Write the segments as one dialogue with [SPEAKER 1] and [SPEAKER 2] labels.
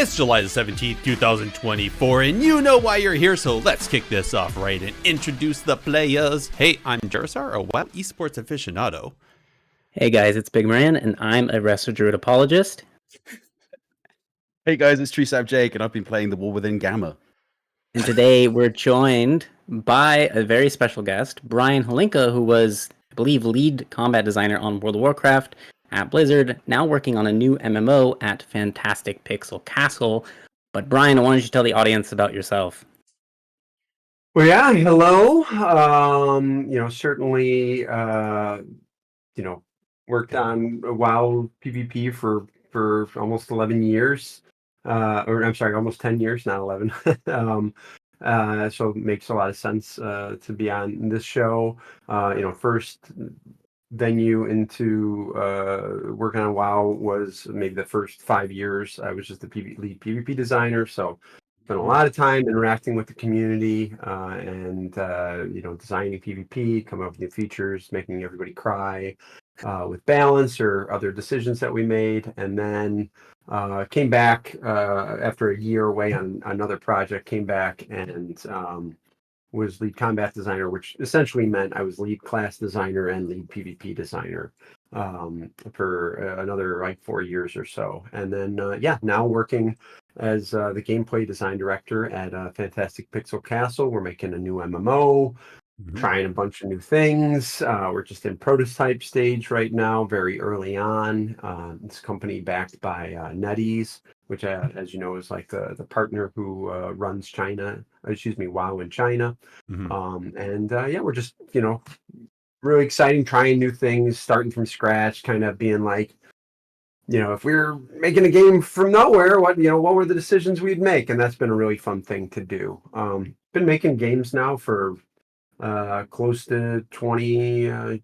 [SPEAKER 1] It's July the 17th, 2024, and you know why you're here, so let's kick this off right and introduce the players. Hey, I'm Jarsar, a WoW esports aficionado.
[SPEAKER 2] Hey guys, it's Big Man, and I'm a Wrestle Druid apologist.
[SPEAKER 3] Hey guys, it's Trisab Jake, and I've been playing The War Within Gamma.
[SPEAKER 2] And today we're joined by a very special guest, Brian Holinka, who was, I believe, lead combat designer on World of Warcraft at Blizzard, now working on a new MMO at Fantastic Pixel Castle. But Brian, I wanted you to tell the audience about yourself.
[SPEAKER 4] Well, yeah, hello. Certainly, worked on WoW PvP for almost 11 years. Or I'm sorry, almost 10 years, not 11. So it makes a lot of sense to be on this show. First venue into working on WoW was maybe the first 5 years. I was just the lead PvP designer, so spent a lot of time interacting with the community and designing PvP, coming up with new features, making everybody cry with balance or other decisions that we made, and then came back after a year away on another project. Came back and was lead combat designer, which essentially meant I was lead class designer and lead PvP designer for another like 4 years or so. And then, now working as the gameplay design director at Fantastic Pixel Castle. We're making a new MMO, trying a bunch of new things. We're just in prototype stage right now, very early on. This company backed by NetEase, which, as you know, is like the partner who runs WoW in China. We're just, really exciting, trying new things, starting from scratch, kind of being like, if we were making a game from nowhere, what were the decisions we'd make? And that's been a really fun thing to do. Been making games now for close to 20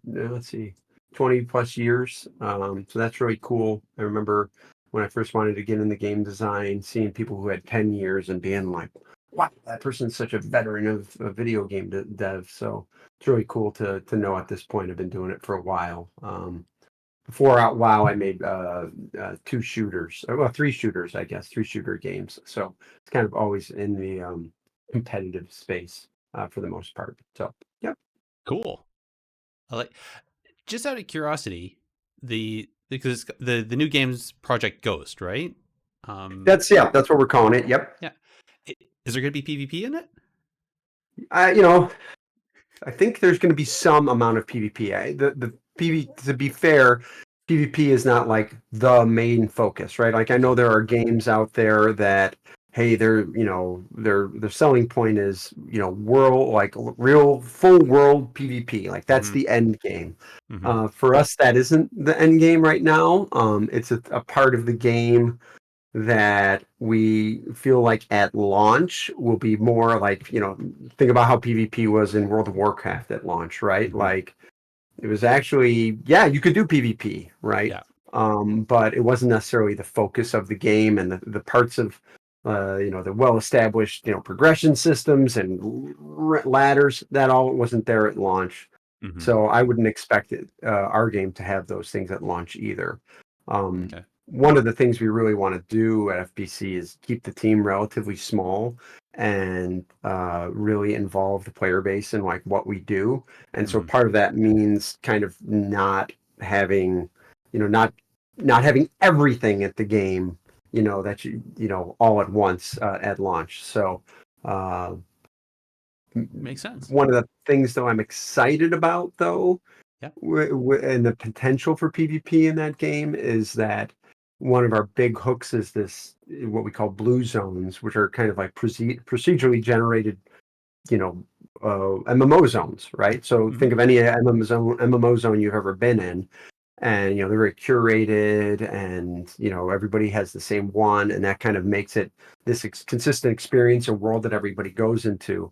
[SPEAKER 4] plus years. So that's really cool. I remember when I first wanted to get into game design, seeing people who had 10 years and being like, wow, that person's such a veteran of video game dev. So it's really cool to know at this point. I've been doing it for a while. Before WoW, I made three shooters, I guess, 3-shooter games. So it's kind of always in the competitive space for the most part. So, yeah.
[SPEAKER 1] Cool. Just out of curiosity, because the new game's Project Ghost, right?
[SPEAKER 4] That's what we're calling it. Yep.
[SPEAKER 1] Yeah. Is there going to be PvP in it?
[SPEAKER 4] I think there's going to be some amount of PvP. To be fair, PvP is not like the main focus, right? Like I know there are games out there that, hey, their selling point is world, like real full world PvP, like that's the end game. For us, that isn't the end game right now. It's a part of the game that we feel like at launch will be more like, think about how PvP was in World of Warcraft at launch, right? Like it was actually, you could do PvP, right?
[SPEAKER 1] Yeah.
[SPEAKER 4] But it wasn't necessarily the focus of the game, and the parts of the well-established progression systems and ladders, that all wasn't there at launch. So I wouldn't expect our game to have those things at launch either. One of the things we really want to do at FBC is keep the team relatively small and really involve the player base in like what we do. And so part of that means kind of not having, not having everything at the game, that all at once at launch. So
[SPEAKER 1] makes sense.
[SPEAKER 4] One of the things though I'm excited about though, and the potential for PvP in that game is that one of our big hooks is this, what we call blue zones, which are kind of like procedurally generated, MMO zones, right? So think of any MMO zone you've ever been in, and they're very curated, and everybody has the same one, and that kind of makes it this consistent experience, a world that everybody goes into.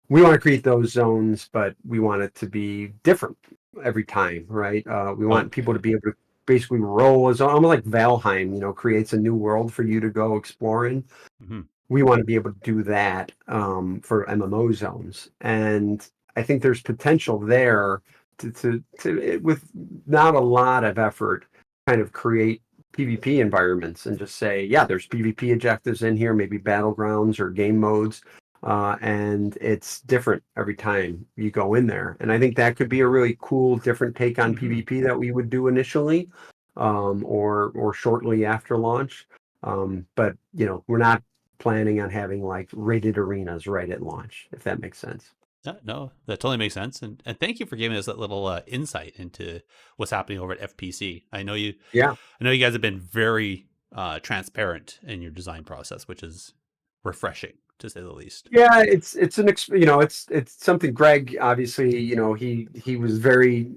[SPEAKER 4] We want to create those zones, but we want it to be different every time, right? We want people to be able to basically roll as almost like Valheim, creates a new world for you to go explore in. We want to be able to do that for MMO zones, and I think there's potential there to with not a lot of effort, kind of create PvP environments and just say, yeah, there's PvP objectives in here, maybe battlegrounds or game modes. And it's different every time you go in there. And I think that could be a really cool, different take on PvP that we would do initially, or shortly after launch. But we're not planning on having like rated arenas right at launch, if that makes sense.
[SPEAKER 1] No, that totally makes sense. And thank you for giving us that little insight into what's happening over at FPC. I know you guys have been very transparent in your design process, which is refreshing to say the least.
[SPEAKER 4] Yeah, it's it's something Greg, obviously, he was very,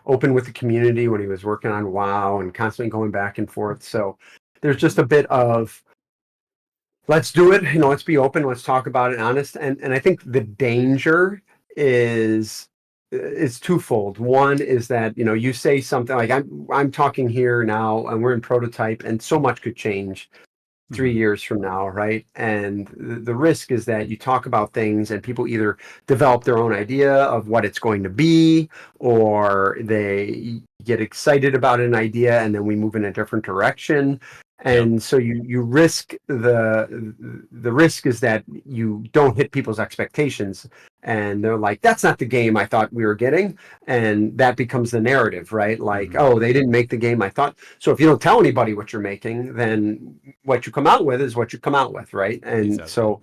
[SPEAKER 4] open with the community when he was working on WoW and constantly going back and forth. So there's just a bit of, let's do it, let's be open, let's talk about it honest. And I think the danger is twofold. One is that, you say something like, I'm talking here now and we're in prototype and so much could change 3 years from now, right? And the risk is that you talk about things and people either develop their own idea of what it's going to be, or they get excited about an idea and then we move in a different direction. And so you risk the risk is that you don't hit people's expectations and they're like, that's not the game I thought we were getting. And that becomes the narrative, right? Like, oh, they didn't make the game I thought. So if you don't tell anybody what you're making, then what you come out with is what you come out with, right? And so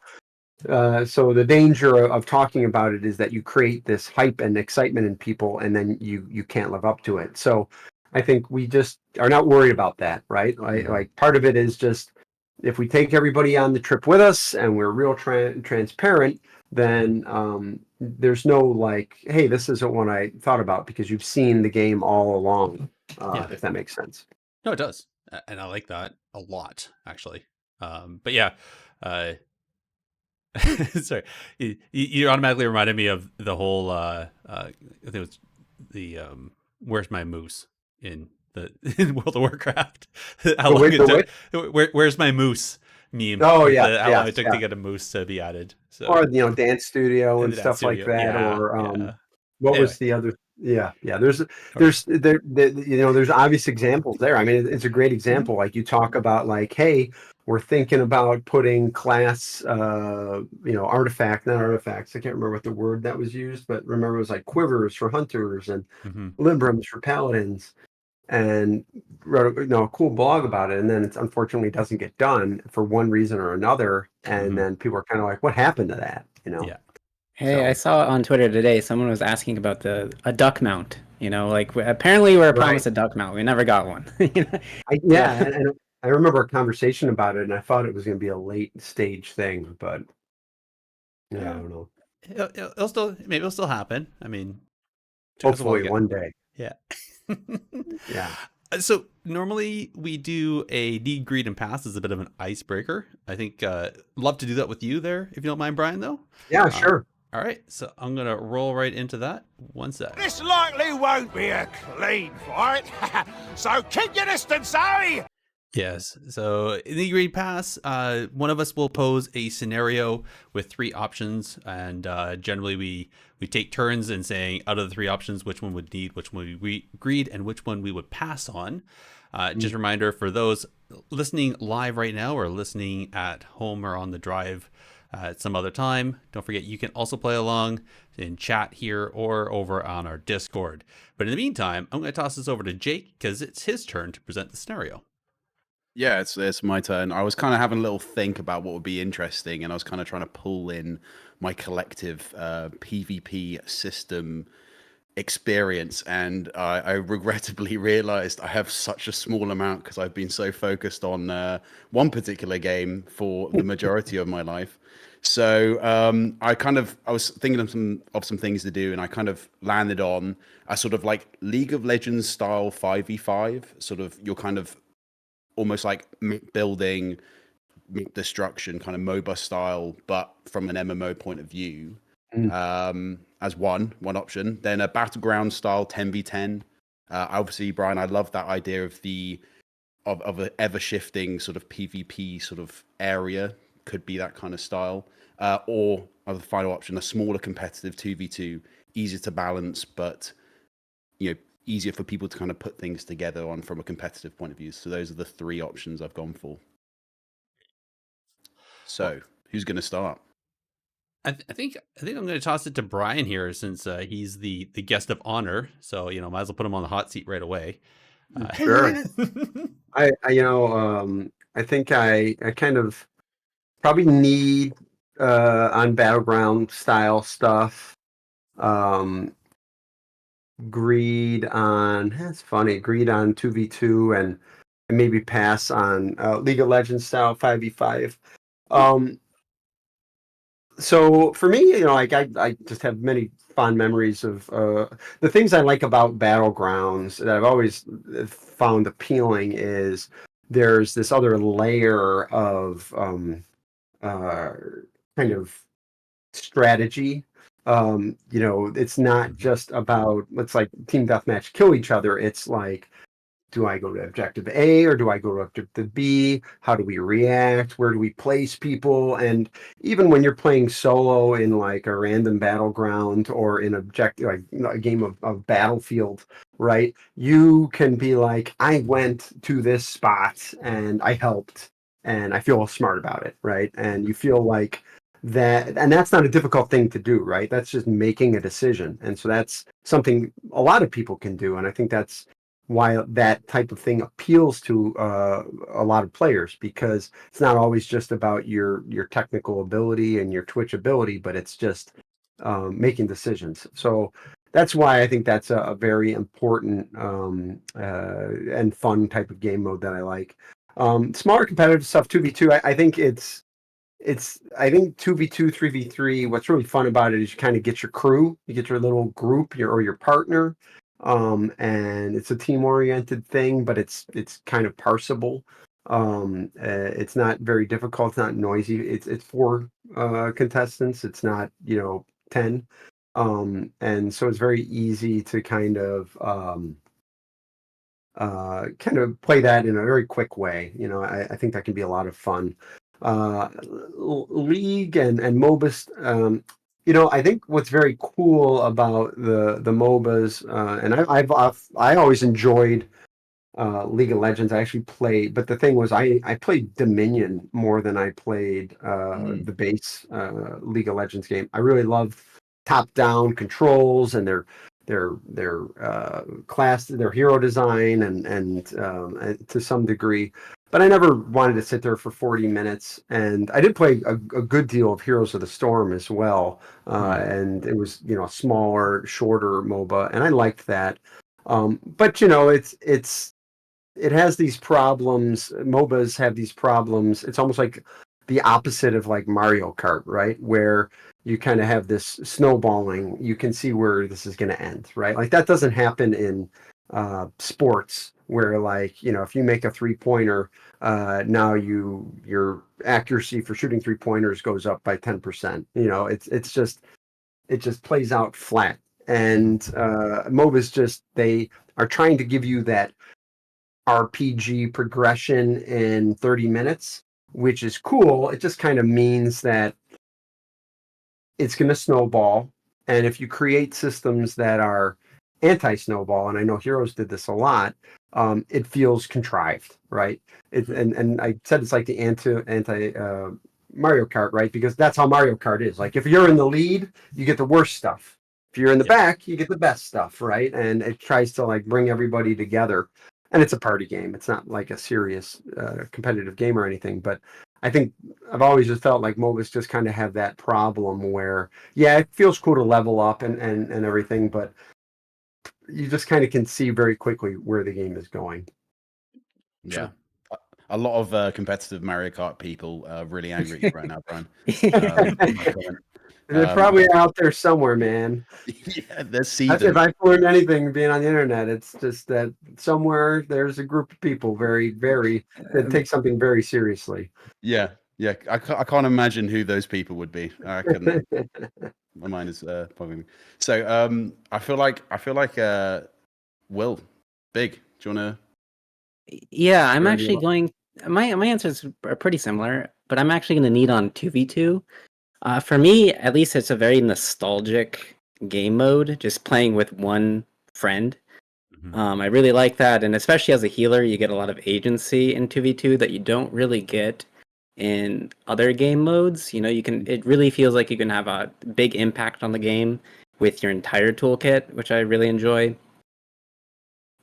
[SPEAKER 4] the danger of talking about it is that you create this hype and excitement in people and then you can't live up to it. So I think we just are not worried about that, right? Like part of it is just, if we take everybody on the trip with us and we're real transparent, then there's no like, hey, this isn't what I thought about, because you've seen the game all along, if that makes sense.
[SPEAKER 1] No, it does. And I like that a lot, actually. But yeah, sorry, you automatically reminded me of the whole, I think it was the, where's my moose in World of Warcraft? Where's my moose meme?
[SPEAKER 4] Oh yeah,
[SPEAKER 1] how long it took to get a moose to be added. So,
[SPEAKER 4] or dance studio and stuff like that, or what was the other? Yeah. There's obvious examples there. I mean, it's a great example. Like you talk about, like, hey, we're thinking about putting class, not artifacts. I can't remember what the word that was used, but remember it was like quivers for hunters and librams for paladins. And wrote a cool blog about it, and then it unfortunately doesn't get done for one reason or another, and then people are kind of like, what happened to that,
[SPEAKER 2] Hey, I saw on Twitter today someone was asking about a duck mount, like apparently we were promised a duck mount, we never got one.
[SPEAKER 4] And I remember a conversation about it, and I thought it was going to be a late stage thing, but I don't know.
[SPEAKER 1] It'll still happen. I mean,
[SPEAKER 4] hopefully one day.
[SPEAKER 1] Yeah.
[SPEAKER 4] Yeah.
[SPEAKER 1] So normally we do a need, greed, and pass as a bit of an icebreaker. I think love to do that with you there, if you don't mind, Brian, though.
[SPEAKER 4] Yeah, sure.
[SPEAKER 1] All right, so I'm going to roll right into that. One sec.
[SPEAKER 5] This likely won't be a clean fight, so keep your distance, Harry!
[SPEAKER 1] Yes, so in the greed pass, one of us will pose a scenario with 3 options, and generally we take turns in saying, out of the 3 options, which one would need, which one we greed, and which one we would pass on. Just a reminder for those listening live right now or listening at home or on the drive at some other time, don't forget you can also play along in chat here or over on our Discord. But in the meantime, I'm going to toss this over to Jake because it's his turn to present the scenario.
[SPEAKER 3] Yeah, it's my turn. I was kind of having a little think about what would be interesting, and I was kind of trying to pull in my collective PvP system experience, and I regrettably realized I have such a small amount because I've been so focused on one particular game for the majority of my life. So I was thinking of some things to do, and I kind of landed on a sort of like League of Legends style 5v5, sort of you're kind of almost like building, destruction, kind of MOBA style, but from an MMO point of view, as one option. Then a battleground style 10v10. Obviously, Brian, I love that idea of of an ever shifting sort of PvP sort of area. Could be that kind of style. Or the final option, a smaller competitive 2v2, easier to balance, but easier for people to kind of put things together on from a competitive point of view. So those are the 3 options I've gone for. So who's going to start?
[SPEAKER 1] I think I'm going to toss it to Brian here since he's the guest of honor. So might as well put him on the hot seat right away.
[SPEAKER 4] Sure. I I think I kind of probably need on battleground style stuff. Greed on that's funny. Greed on 2v2 and maybe pass on League of Legends style 5v5. So for me, like I just have many fond memories of the things I like about battlegrounds that I've always found appealing is there's this other layer of kind of strategy. It's not just about let's like team deathmatch kill each other. It's like do I go to objective A or do I go to objective B? How do we react? Where do we place people? And even when you're playing solo in like a random battleground or in objective like a game of Battlefield, right? You can be like, I went to this spot and I helped and I feel smart about it, right? And you feel like that, and that's not a difficult thing to do, right? That's just making a decision. And so that's something a lot of people can do. And I think that's why that type of thing appeals to a lot of players because it's not always just about your technical ability and your Twitch ability, but it's just making decisions. So that's why I think that's a very important and fun type of game mode that I like. Smaller competitive stuff, 2v2. I think I think 2v2, 3v3. What's really fun about it is you kind of get your crew, you get your little group, or your partner, and it's a team-oriented thing, but it's kind of parsable. It's not very difficult. It's not noisy. It's 4 contestants. It's not 10, and so it's very easy to kind of play that in a very quick way. I think that can be a lot of fun. League and MOBAs. I think what's very cool about the MOBAs, and I always enjoyed League of Legends. I actually played, but the thing was, I played Dominion more than I played the base League of Legends game. I really loved top-down controls and their class, their hero design, and to some degree. But I never wanted to sit there for 40 minutes. And I did play a good deal of Heroes of the Storm as well. And it was, a smaller, shorter MOBA, and I liked that. But it has these problems. MOBAs have these problems. It's almost like the opposite of like Mario Kart, right? Where you kind of have this snowballing. You can see where this is going to end, right? Like that doesn't happen in sports where like, if you make a 3-pointer, now your accuracy for shooting 3-pointers goes up by 10%. It just plays out flat. And MOBAs just, they are trying to give you that RPG progression in 30 minutes, which is cool. It just kind of means that it's going to snowball. And if you create systems that are anti-snowball, and I know Heroes did this a lot, it feels contrived, right? And I said it's like the anti Mario Kart, right? Because that's how Mario Kart is. Like if you're in the lead, you get the worst stuff. If you're in the back, you get the best stuff, right? And it tries to like bring everybody together. And it's a party game. It's not like a serious competitive game or anything. But I think I've always just felt like MOBAs just kind of have that problem where, yeah, it feels cool to level up and everything, but you just kind of can see very quickly where the game is going.
[SPEAKER 3] Yeah. A lot of competitive Mario Kart people are really angry at you right now, Brian.
[SPEAKER 4] They're probably out there somewhere, man.
[SPEAKER 3] Yeah, they're seething.
[SPEAKER 4] If I've learned anything being on the internet, it's just that somewhere there's a group of people that take something very seriously.
[SPEAKER 3] Yeah. I can't imagine who those people would be. I couldn't. My mind is fogging me. So I feel like Will, Big, do you wanna?
[SPEAKER 2] Yeah, I'm actually going. My answers are pretty similar, but I'm actually going to need on 2v2. For me, at least, it's a very nostalgic game mode. Just playing with one friend. I really like that, and especially as a healer, you get a lot of agency in 2v2 that you don't really get in other game modes. You know, it really feels like you can have a big impact on the game with your entire toolkit, which I really enjoy.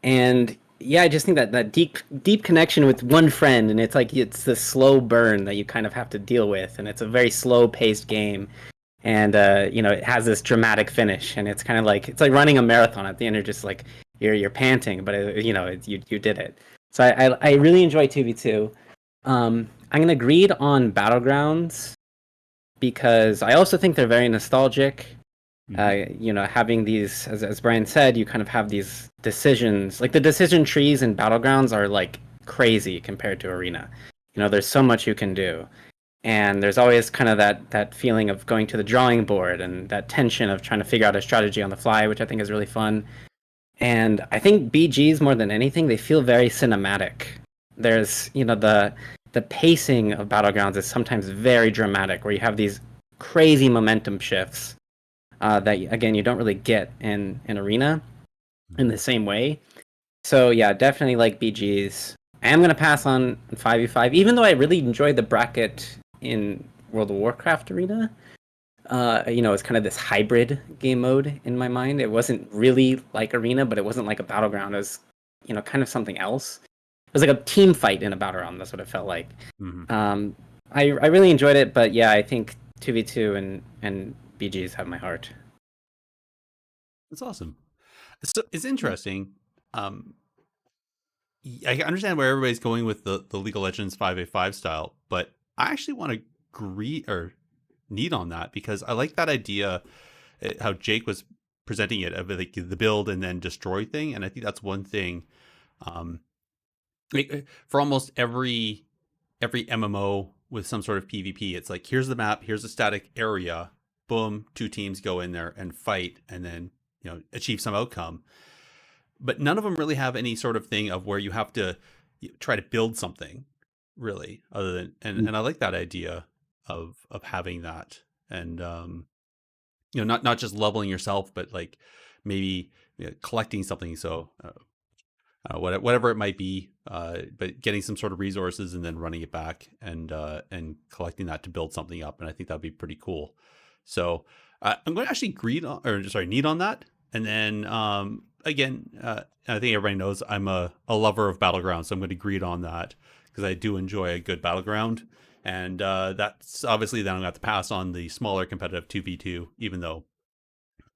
[SPEAKER 2] And yeah, I just think that deep connection with one friend, and it's the slow burn that you kind of have to deal with, and it's a very slow paced game, and it has this dramatic finish, and it's kind of like running a marathon. At the end, you're just like you're panting, but you did it. So I really enjoy 2v2. I'm gonna agree on Battlegrounds because I also think they're very nostalgic. Having these, as Brian said, you kind of have these decisions. Like the decision trees in Battlegrounds are like crazy compared to Arena. There's so much you can do, and there's always kind of that feeling of going to the drawing board and that tension of trying to figure out a strategy on the fly, which I think is really fun. And I think BGs more than anything, they feel very cinematic. There's the pacing of Battlegrounds is sometimes very dramatic, where you have these crazy momentum shifts that again you don't really get in Arena in the same way. So yeah, definitely like BGs. I am gonna pass on 5v5, even though I really enjoyed the bracket in World of Warcraft Arena. It's kind of this hybrid game mode in my mind. It wasn't really like Arena, but it wasn't like a battleground. It was, kind of something else. It was like a team fight in a battleground. That's what it felt like. I really enjoyed it, but yeah, I think 2v2 and BGs have my heart.
[SPEAKER 1] That's awesome. It's interesting. I understand where everybody's going with the League of Legends 5v5 style, but I actually want to agree or need on that because I like that idea, how Jake was presenting it, of like the build and then destroy thing, and I think that's one thing. For almost every MMO with some sort of PvP, it's like, here's the map, here's a static area, boom, 2 teams go in there and fight, and then achieve some outcome. But none of them really have any sort of thing of where you have to try to build something, really, other than and I like that idea of having that, and not just leveling yourself, but like maybe collecting something. So whatever it might be, but getting some sort of resources and then running it back and collecting that to build something up. And I think that'd be pretty cool. So I'm going to actually need on that. And then again, I think everybody knows I'm a lover of Battlegrounds, so I'm going to agree on that because I do enjoy a good Battleground. And that's obviously then I'm going to have to pass on the smaller competitive 2v2, even though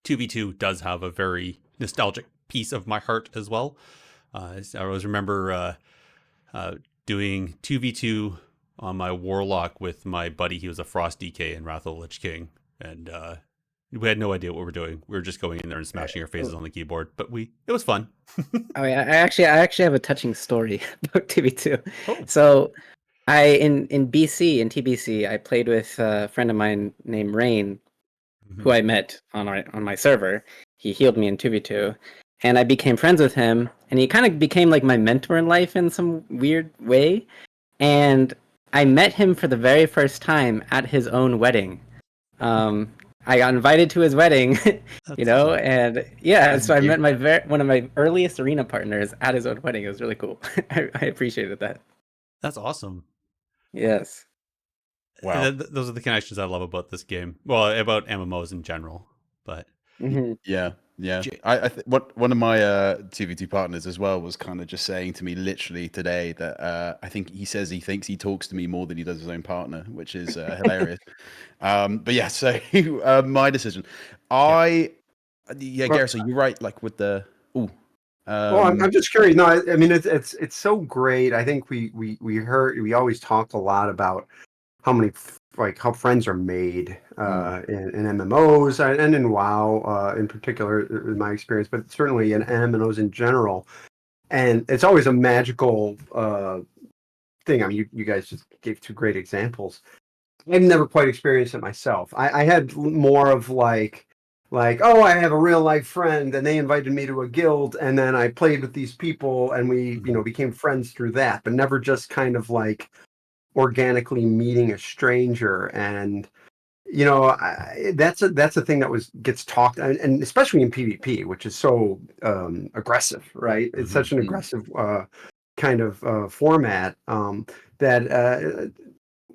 [SPEAKER 1] 2v2 does have a very nostalgic piece of my heart as well. I always remember doing 2v2 on my Warlock with my buddy. He was a Frost DK in Wrath of the Lich King, and we had no idea what we were doing. We were just going in there and smashing our faces on the keyboard, but it was fun.
[SPEAKER 2] Oh yeah, I actually have a touching story about 2v2.
[SPEAKER 1] Oh.
[SPEAKER 2] So in BC, in TBC, I played with a friend of mine named Rain, who I met on my server. He healed me in 2v2, and I became friends with him, and he kind of became like my mentor in life in some weird way. And I met him for the very first time at his own wedding. I got invited to his wedding, and yeah, so I met one of my earliest Arena partners at his own wedding. It was really cool. I appreciated that.
[SPEAKER 1] That's awesome.
[SPEAKER 2] Yes.
[SPEAKER 3] Wow.
[SPEAKER 1] Those are the connections I love about this game. Well, about MMOs in general, but
[SPEAKER 3] yeah. One of my 2v2 partners as well was kind of just saying to me literally today that I think he says he thinks he talks to me more than he does his own partner, which is hilarious. But yeah, so my decision. Gareth, so you're right. Like with the
[SPEAKER 4] well, I'm just curious. No, I mean it's so great. I think we always talk a lot about how friends are made in MMOs and in WoW in particular, in my experience, but certainly in MMOs in general. And it's always a magical thing. I mean, you guys just gave 2 great examples. I've never quite experienced it myself. I had more of like, oh, I have a real life friend, and they invited me to a guild, and then I played with these people, and we, became friends through that, but never just kind of like organically meeting a stranger. And That's a thing that gets talked, and especially in PvP, which is so aggressive, right? It's
[SPEAKER 1] Mhm.
[SPEAKER 4] such an aggressive kind of format that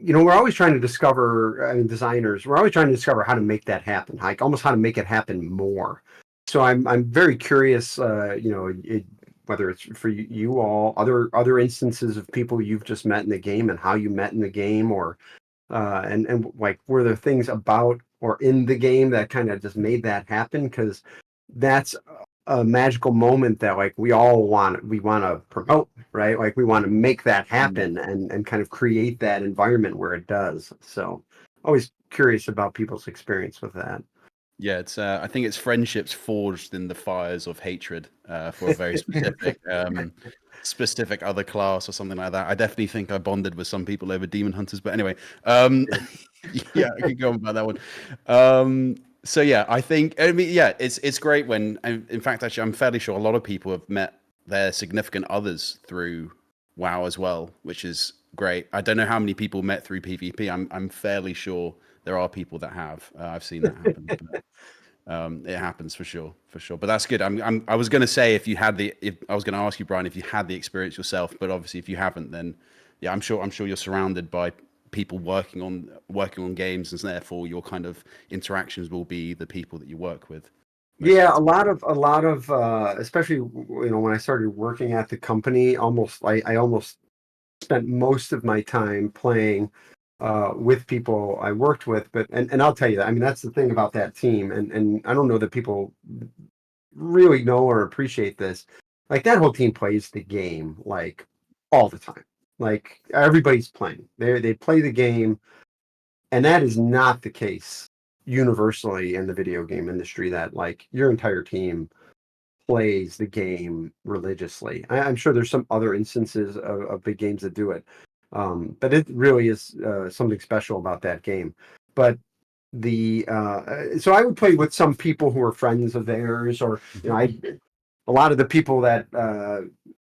[SPEAKER 4] we're always trying to discover. I mean, designers, we're always trying to discover how to make that happen, like almost how to make it happen more. So I'm very curious, whether it's for you all, other instances of people you've just met in the game and how you met in the game, or and like were there things about or in the game that kind of just made that happen? Because that's a magical moment that like we want to promote, right? Like we want to make that
[SPEAKER 3] Mm.
[SPEAKER 4] happen and kind of create that environment where it does. So always curious about people's experience with that.
[SPEAKER 3] Yeah, it's. I think it's friendships forged in the fires of hatred for a very specific other class or something like that. I definitely think I bonded with some people over demon hunters, but anyway, yeah, I could go on about that one. So yeah, I mean, yeah, it's great when. In fact, actually, I'm fairly sure a lot of people have met their significant others through WoW as well, which is great. I don't know how many people met through PvP. I'm fairly sure there are people that have. I've seen that happen. It happens for sure, for sure. But that's good. I was going to say if I was going to ask you, Brian, if you had the experience yourself, but obviously if you haven't, then yeah, I'm sure you're surrounded by people working on games, and therefore your kind of interactions will be the people that you work with most of
[SPEAKER 4] Yeah,
[SPEAKER 3] the time.
[SPEAKER 4] a lot of especially when I started working at the company, I almost spent most of my time playing with people I worked with. But and I'll tell you that, I mean, that's the thing about that team, and I don't know that people really know or appreciate this. Like that whole team plays the game like all the time. Like everybody's playing. They play the game, and that is not the case universally in the video game industry. That like your entire team plays the game religiously. I'm sure there's some other instances of big games that do it, but it really is something special about that game. But the so I would play with some people who are friends of theirs, or
[SPEAKER 1] Mhm.
[SPEAKER 4] a lot of the people that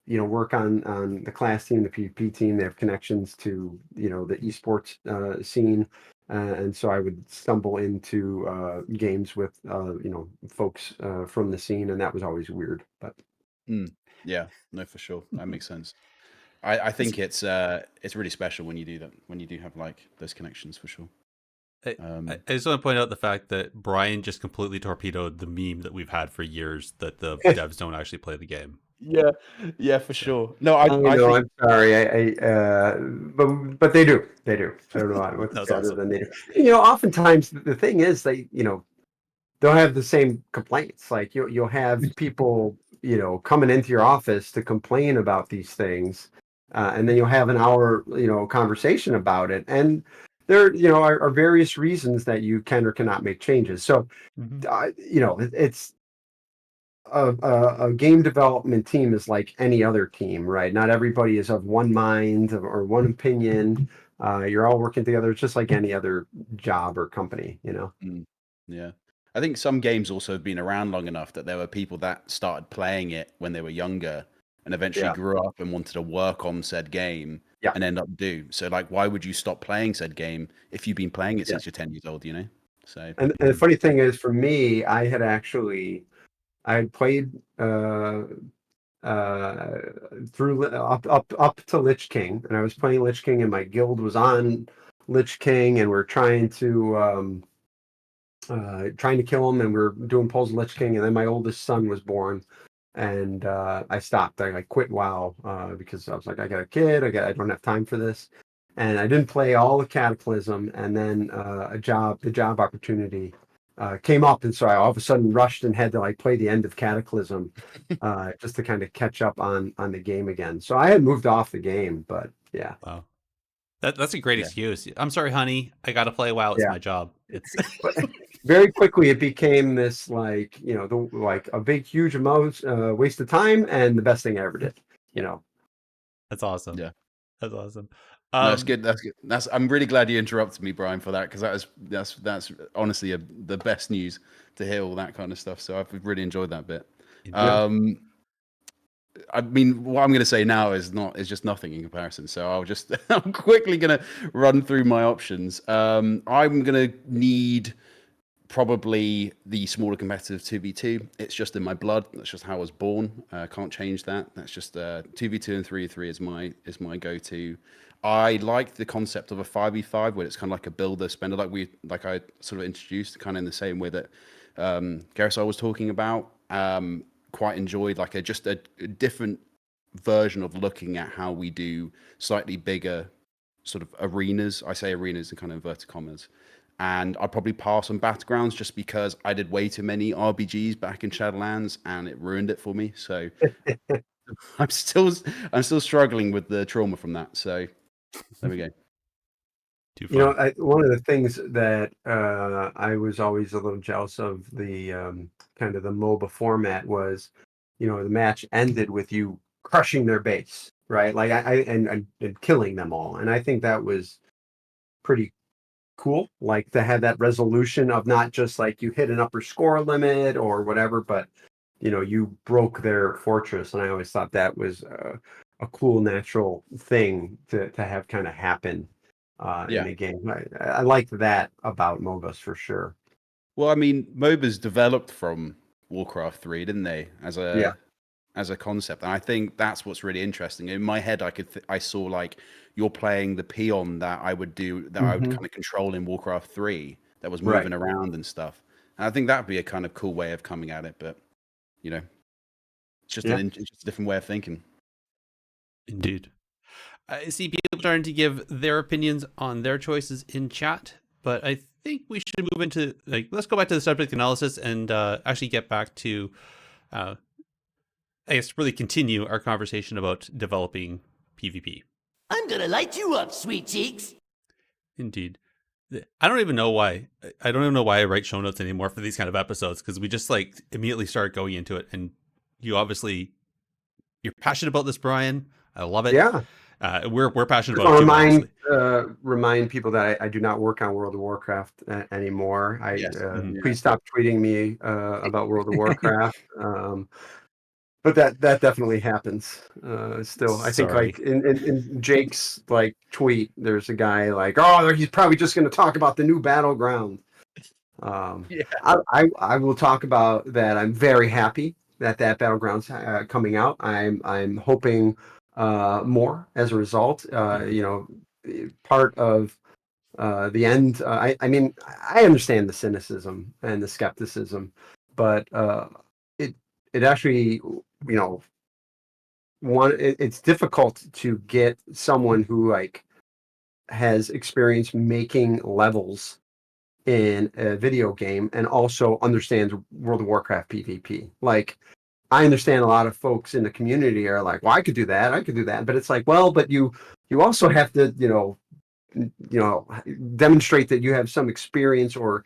[SPEAKER 4] work on the class team, the PvP team, they have connections to the esports scene, and so I would stumble into games with folks from the scene, and that was always weird. But
[SPEAKER 3] Mm, yeah, no, for sure, that makes sense. I
[SPEAKER 1] It's,
[SPEAKER 3] think it's really special when you do that, when you do have like those connections for sure.
[SPEAKER 1] I just want to point out the fact that Brian just completely torpedoed the meme that we've had for years that the devs don't actually play the game.
[SPEAKER 3] Yeah, yeah, for
[SPEAKER 1] So
[SPEAKER 3] sure. No,
[SPEAKER 4] I
[SPEAKER 3] I
[SPEAKER 4] know,
[SPEAKER 3] think
[SPEAKER 4] I'm sorry. But they do. They do. I don't know what to
[SPEAKER 1] that was
[SPEAKER 4] say other
[SPEAKER 1] awesome.
[SPEAKER 4] than they do. Oftentimes the thing is they'll have the same complaints. Like you'll have people, coming into your office to complain about these things, and then you'll have an hour, conversation about it. And there, are various reasons that you can or cannot make changes. So,
[SPEAKER 1] Mhm.
[SPEAKER 4] it's a game development team is like any other team, right? Not everybody is of one mind or one opinion. You're all working together. It's just like any other job or company.
[SPEAKER 3] Mm, yeah. I think some games also have been around long enough that there were people that started playing it when they were younger and eventually
[SPEAKER 4] Yeah.
[SPEAKER 3] grew up and wanted to work on said game
[SPEAKER 4] Yeah.
[SPEAKER 3] and end up do. So like why would you stop playing said game if you've been playing it
[SPEAKER 4] Yeah.
[SPEAKER 3] since you're 10 years old, you know? So
[SPEAKER 4] And the funny thing is, for me, I had played uh, up to Lich King, and I was playing Lich King, and my guild was on Lich King, and we're trying to kill him, and we're doing pulls of Lich King, and then my oldest son was born, and I stopped. I quit WoW because I was like, I got a kid, I don't have time for this, and I didn't play all the Cataclysm, and then the job opportunity came up, and so I all of a sudden rushed and had to like play the end of Cataclysm just to kind of catch up on the game again. So I had moved off the game, but yeah,
[SPEAKER 1] Wow. That's a great
[SPEAKER 3] yeah.
[SPEAKER 1] excuse. I'm sorry, honey. I gotta play WoW. It's
[SPEAKER 4] yeah.
[SPEAKER 1] my job. It's
[SPEAKER 4] But very quickly it became this like like a big huge amount waste of time and the best thing I ever did. You know.
[SPEAKER 1] that's awesome.
[SPEAKER 3] Yeah.
[SPEAKER 1] That's awesome.
[SPEAKER 3] No, that's
[SPEAKER 1] Um,
[SPEAKER 3] good. That's good. I'm really glad you interrupted me, Brian, for that because that's honestly the best news to hear all that kind of stuff. So I've really enjoyed that bit.
[SPEAKER 1] indeed.
[SPEAKER 4] Yeah.
[SPEAKER 3] Um, I mean, what I'm going to say now is just nothing in comparison. So I'm quickly going to run through my options. I'm going to need probably the smaller competitive 2v2. It's just in my blood. That's just how I was born. Can't change that. That's just 2v2 and 3v3 is my go-to. I like the concept of a 5v5 where it's kind of like a builder spender, like I sort of introduced, kind of in the same way that Gareth was talking about. Quite enjoyed like just a different version of looking at how we do slightly bigger sort of arenas. I say arenas in kind of inverted commas. And I'd probably pass on Battlegrounds just because I did way too many RBGs back in Shadowlands and it ruined it for me. So I'm still struggling with the trauma from that. So there we go.
[SPEAKER 1] Too
[SPEAKER 4] You know,
[SPEAKER 1] far.
[SPEAKER 4] one of the things that I was always a little jealous of the kind of the MOBA format was, you know, the match ended with you crushing their base, right? Like and killing them all, and I think that was pretty cool. Like to have that resolution of not just like you hit an upper score limit or whatever, but you know you broke their fortress, and I always thought that was a cool natural thing to have kind of happen in
[SPEAKER 3] Yeah.
[SPEAKER 4] a game. I like that about MOBAs for sure.
[SPEAKER 3] Well, I mean, MOBAs developed from Warcraft 3, didn't they?
[SPEAKER 4] Yeah.
[SPEAKER 3] As a concept, and I think that's what's really interesting. In my head, I saw like you're playing the peon that I would
[SPEAKER 4] Mhm.
[SPEAKER 3] kind of control in Warcraft 3 that was
[SPEAKER 4] Right.
[SPEAKER 3] moving around and stuff. And I think that'd be a kind of cool way of coming at it, but you know,
[SPEAKER 4] Yeah.
[SPEAKER 3] it's just a different way of thinking.
[SPEAKER 1] Indeed. I see people starting to give their opinions on their choices in chat, but I think we should move into let's go back to the subject analysis and actually get back to I guess really continue our conversation about developing PvP.
[SPEAKER 6] I'm gonna light you up, sweet cheeks.
[SPEAKER 1] Indeed. I don't even know why. I don't even know why I write show notes anymore for these kind of episodes, because we just like immediately start going into it. And you're passionate about this, Brian. I love it.
[SPEAKER 4] Yeah.
[SPEAKER 1] We're passionate
[SPEAKER 4] Just
[SPEAKER 1] about it
[SPEAKER 4] want
[SPEAKER 1] too,
[SPEAKER 4] to
[SPEAKER 1] honestly.
[SPEAKER 4] remind people that I do not work on World of Warcraft anymore.
[SPEAKER 3] Yes.
[SPEAKER 1] Mhm.
[SPEAKER 4] Please stop tweeting me about World of Warcraft. But that definitely happens. Still, I think
[SPEAKER 1] Sorry.
[SPEAKER 4] like in Jake's like tweet, there's a guy like, oh, he's probably just going to talk about the new battleground.
[SPEAKER 3] Yeah.
[SPEAKER 4] I will talk about that. I'm very happy that battleground's coming out. I'm hoping more as a result. You know, part of the end. I mean, I understand the cynicism and the skepticism, but it it actually, you know, it's difficult to get someone who like has experience making levels in a video game and also understands World of Warcraft PvP. Like, I understand a lot of folks in the community are like, well, I could do that, but it's like, well, but you also have to, demonstrate that you have some experience or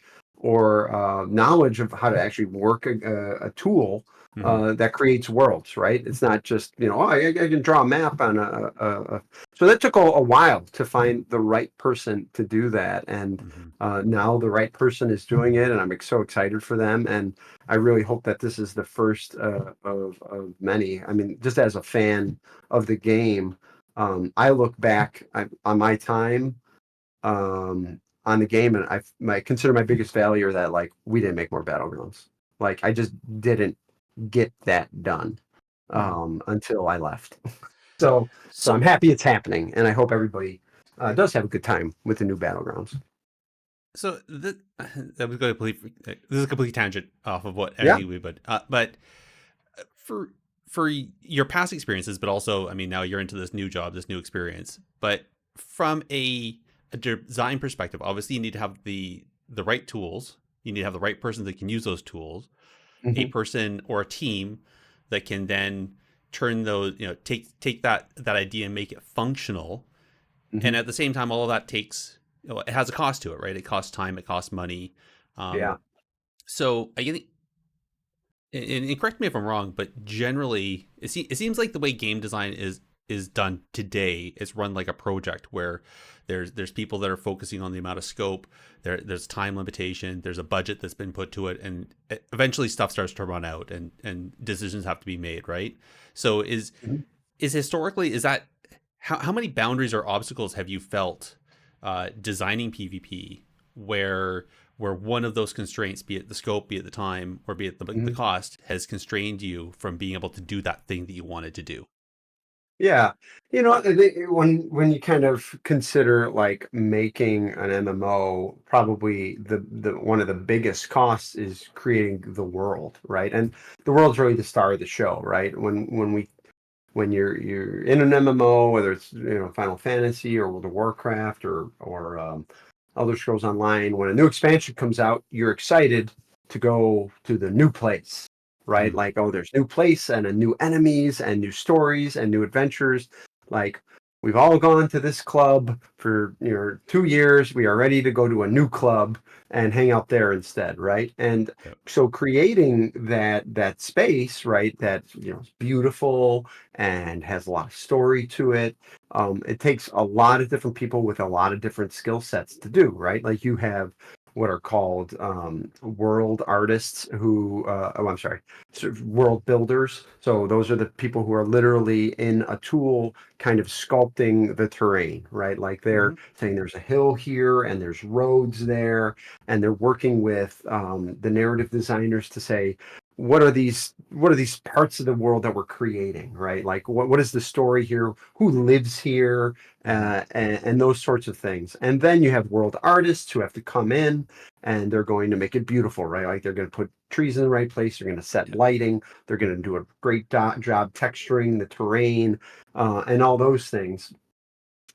[SPEAKER 4] knowledge of how to actually work a tool that creates worlds, right? It's not just I can draw a map on a. So that took a while to find the right person to do that, and now the right person is doing it, and I'm so excited for them, and I really hope that this is the first of many. I mean, just as a fan of the game, I look back on my time on the game, and I consider my biggest failure that like we didn't make more battlegrounds. Like I just didn't get that done until I left. So I'm happy it's happening, and I hope everybody does have a good time with the new battlegrounds.
[SPEAKER 1] So that was going to this is a complete tangent off of what
[SPEAKER 4] Yeah.
[SPEAKER 1] anything we but for your past experiences, but also I mean now you're into this new job, this new experience. But from a design perspective, obviously you need to have the right tools. You need to have the right person that can use those tools. A
[SPEAKER 4] Mhm.
[SPEAKER 1] person or a team that can then turn those take that idea and make it functional. And
[SPEAKER 4] Mhm.
[SPEAKER 1] at the same time, all of that takes, it has a cost to it, right? It costs time, it costs money.
[SPEAKER 4] Yeah.
[SPEAKER 1] So I think, and correct me if I'm wrong, but generally, it seems like the way game design is is done today is run like a project where there's people that are focusing on the amount of scope, there's time limitation, there's a budget that's been put to it, and eventually stuff starts to run out and decisions have to be made, right? So is historically, is that how many boundaries or obstacles have you felt designing PvP where one of those constraints, be it the scope, be it the time, or be it the cost, has constrained you from being able to do that thing that you wanted to do?
[SPEAKER 4] Yeah, I think when you kind of consider like making an MMO, probably the one of the biggest costs is creating the world, right? And the world's really the star of the show, right? When you're in an MMO, whether it's Final Fantasy or World of Warcraft or Elder Scrolls Online, when a new expansion comes out, you're excited to go to the new place, right? Like, oh, there's new place and a new enemies and new stories and new adventures. Like, we've all gone to this club for 2 years. We are ready to go to a new club and hang out there instead, right? And so creating that space, right, that is beautiful and has a lot of story to it. It takes a lot of different people with a lot of different skill sets to do, right? Like you have what are called world artists sort of world builders. So those are the people who are literally in a tool kind of sculpting the terrain, right? Like they're saying there's a hill here and there's roads there, and they're working with the narrative designers to say, what are these parts of the world that we're creating, right? Like what is the story here? Who lives here? And those sorts of things. And then you have world artists who have to come in and they're going to make it beautiful, right? Like they're going to put trees in the right place. They're going to set lighting. They're going to do a great job texturing the terrain and all those things.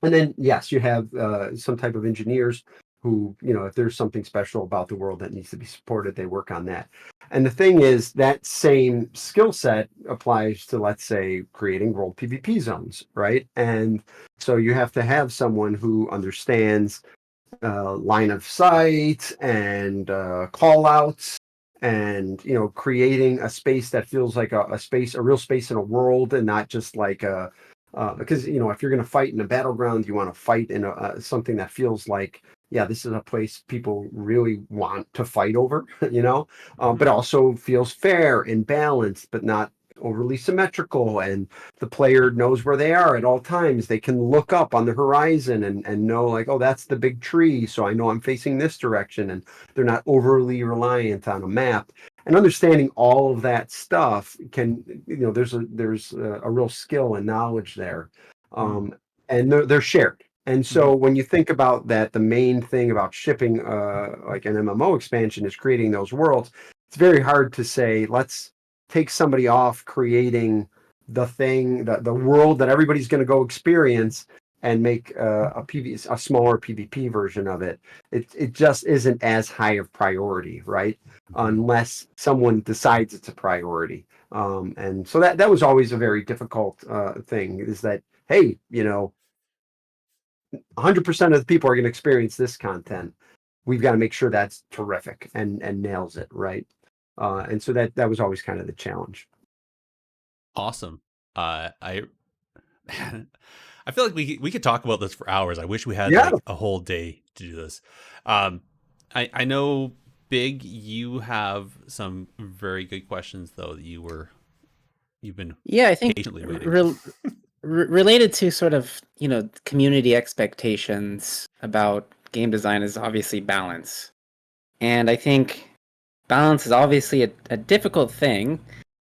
[SPEAKER 4] And then, yes, you have some type of engineers who, if there's something special about the world that needs to be supported, they work on that. And the thing is, that same skill set applies to, let's say, creating world PvP zones, right? And so you have to have someone who understands line of sight and call outs and creating a space that feels like a real space in a world, and not just like because if you're going to fight in a battleground, you want to fight in something that feels like, yeah, this is a place people really want to fight over, but also feels fair and balanced, but not overly symmetrical, and the player knows where they are at all times. They can look up on the horizon and know, like, oh, that's the big tree, so I know I'm facing this direction, and they're not overly reliant on a map. And understanding all of that stuff can, there's a real skill and knowledge there, and they're shared. And so when you think about that, the main thing about shipping like an MMO expansion is creating those worlds. It's very hard to say, let's take somebody off creating the thing, the world that everybody's going to go experience, and make a smaller PvP version of it. It just isn't as high of priority, right? Unless someone decides it's a priority. And so that was always a very difficult thing, is that, hey, 100% of the people are going to experience this content. We've got to make sure that's terrific and nails it, right? And so that was always kind of the challenge.
[SPEAKER 1] Awesome. I feel like we could talk about this for hours. I wish we had like a whole day to do this. I know, Big, you have some very good questions though that you've been
[SPEAKER 2] I think
[SPEAKER 1] patiently waiting.
[SPEAKER 2] Related to sort of community expectations about game design is obviously balance, and I think balance is obviously a difficult thing.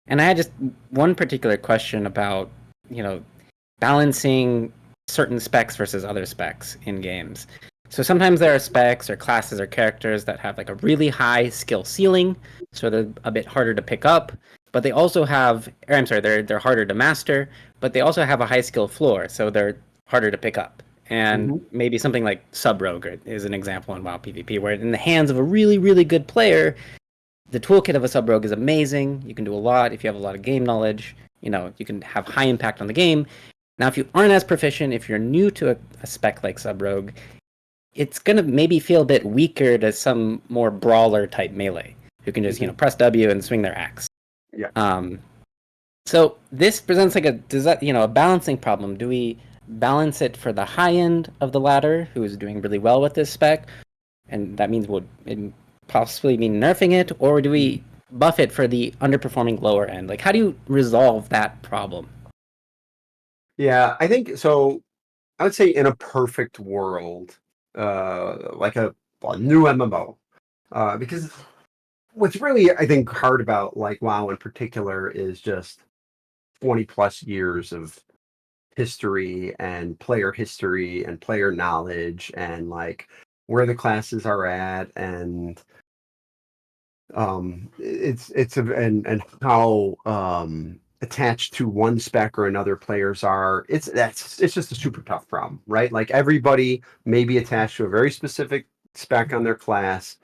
[SPEAKER 2] And I had just one particular question about balancing certain specs versus other specs in games. So sometimes there are specs or classes or characters that have like a really high skill ceiling, so they're a bit harder to pick up, but they also have, they're harder to master, but they also have a high skill floor, so they're harder to pick up. And maybe something like Sub-Rogue is an example in WoW PvP, where in the hands of a really, really good player, the toolkit of a Sub-Rogue is amazing. You can do a lot if you have a lot of game knowledge. You can have high impact on the game. Now, if you aren't as proficient, if you're new to a spec like Sub-Rogue, it's going to maybe feel a bit weaker to some more brawler type melee who can just, press W and swing their axe.
[SPEAKER 4] Yeah.
[SPEAKER 2] So this presents like a balancing problem. Do we balance it for the high end of the ladder, who is doing really well with this spec, and that means would it possibly mean nerfing it, or do we buff it for the underperforming lower end? Like, how do you resolve that problem?
[SPEAKER 4] Yeah, I think so. I would say in a perfect world, like a new MMO, because what's really I think hard about like WoW in particular is just 20 plus years of history and player knowledge and like where the classes are at and and how attached to one spec or another players are. It's just a super tough problem, right? Like everybody may be attached to a very specific spec on their class,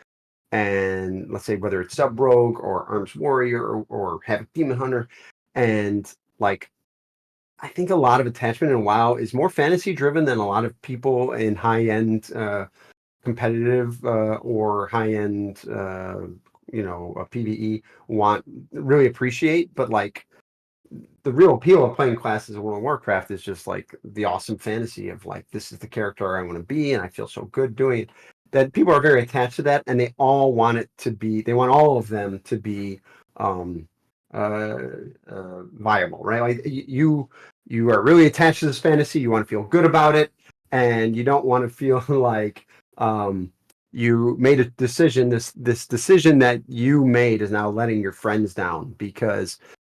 [SPEAKER 4] and let's say whether it's sub rogue or arms warrior or havoc demon hunter, and like I think a lot of attachment in WoW is more fantasy driven than a lot of people in high end competitive or high end PVE want really appreciate. But like the real appeal of playing classes of World of Warcraft is just like the awesome fantasy of like this is the character I want to be and I feel so good doing it. That people are very attached to that and they all want it to be. They want all of them to be um, viable, right? Like you are really attached to this fantasy. You want to feel good about it, and you don't want to feel like you made a decision. This decision that you made is now letting your friends down because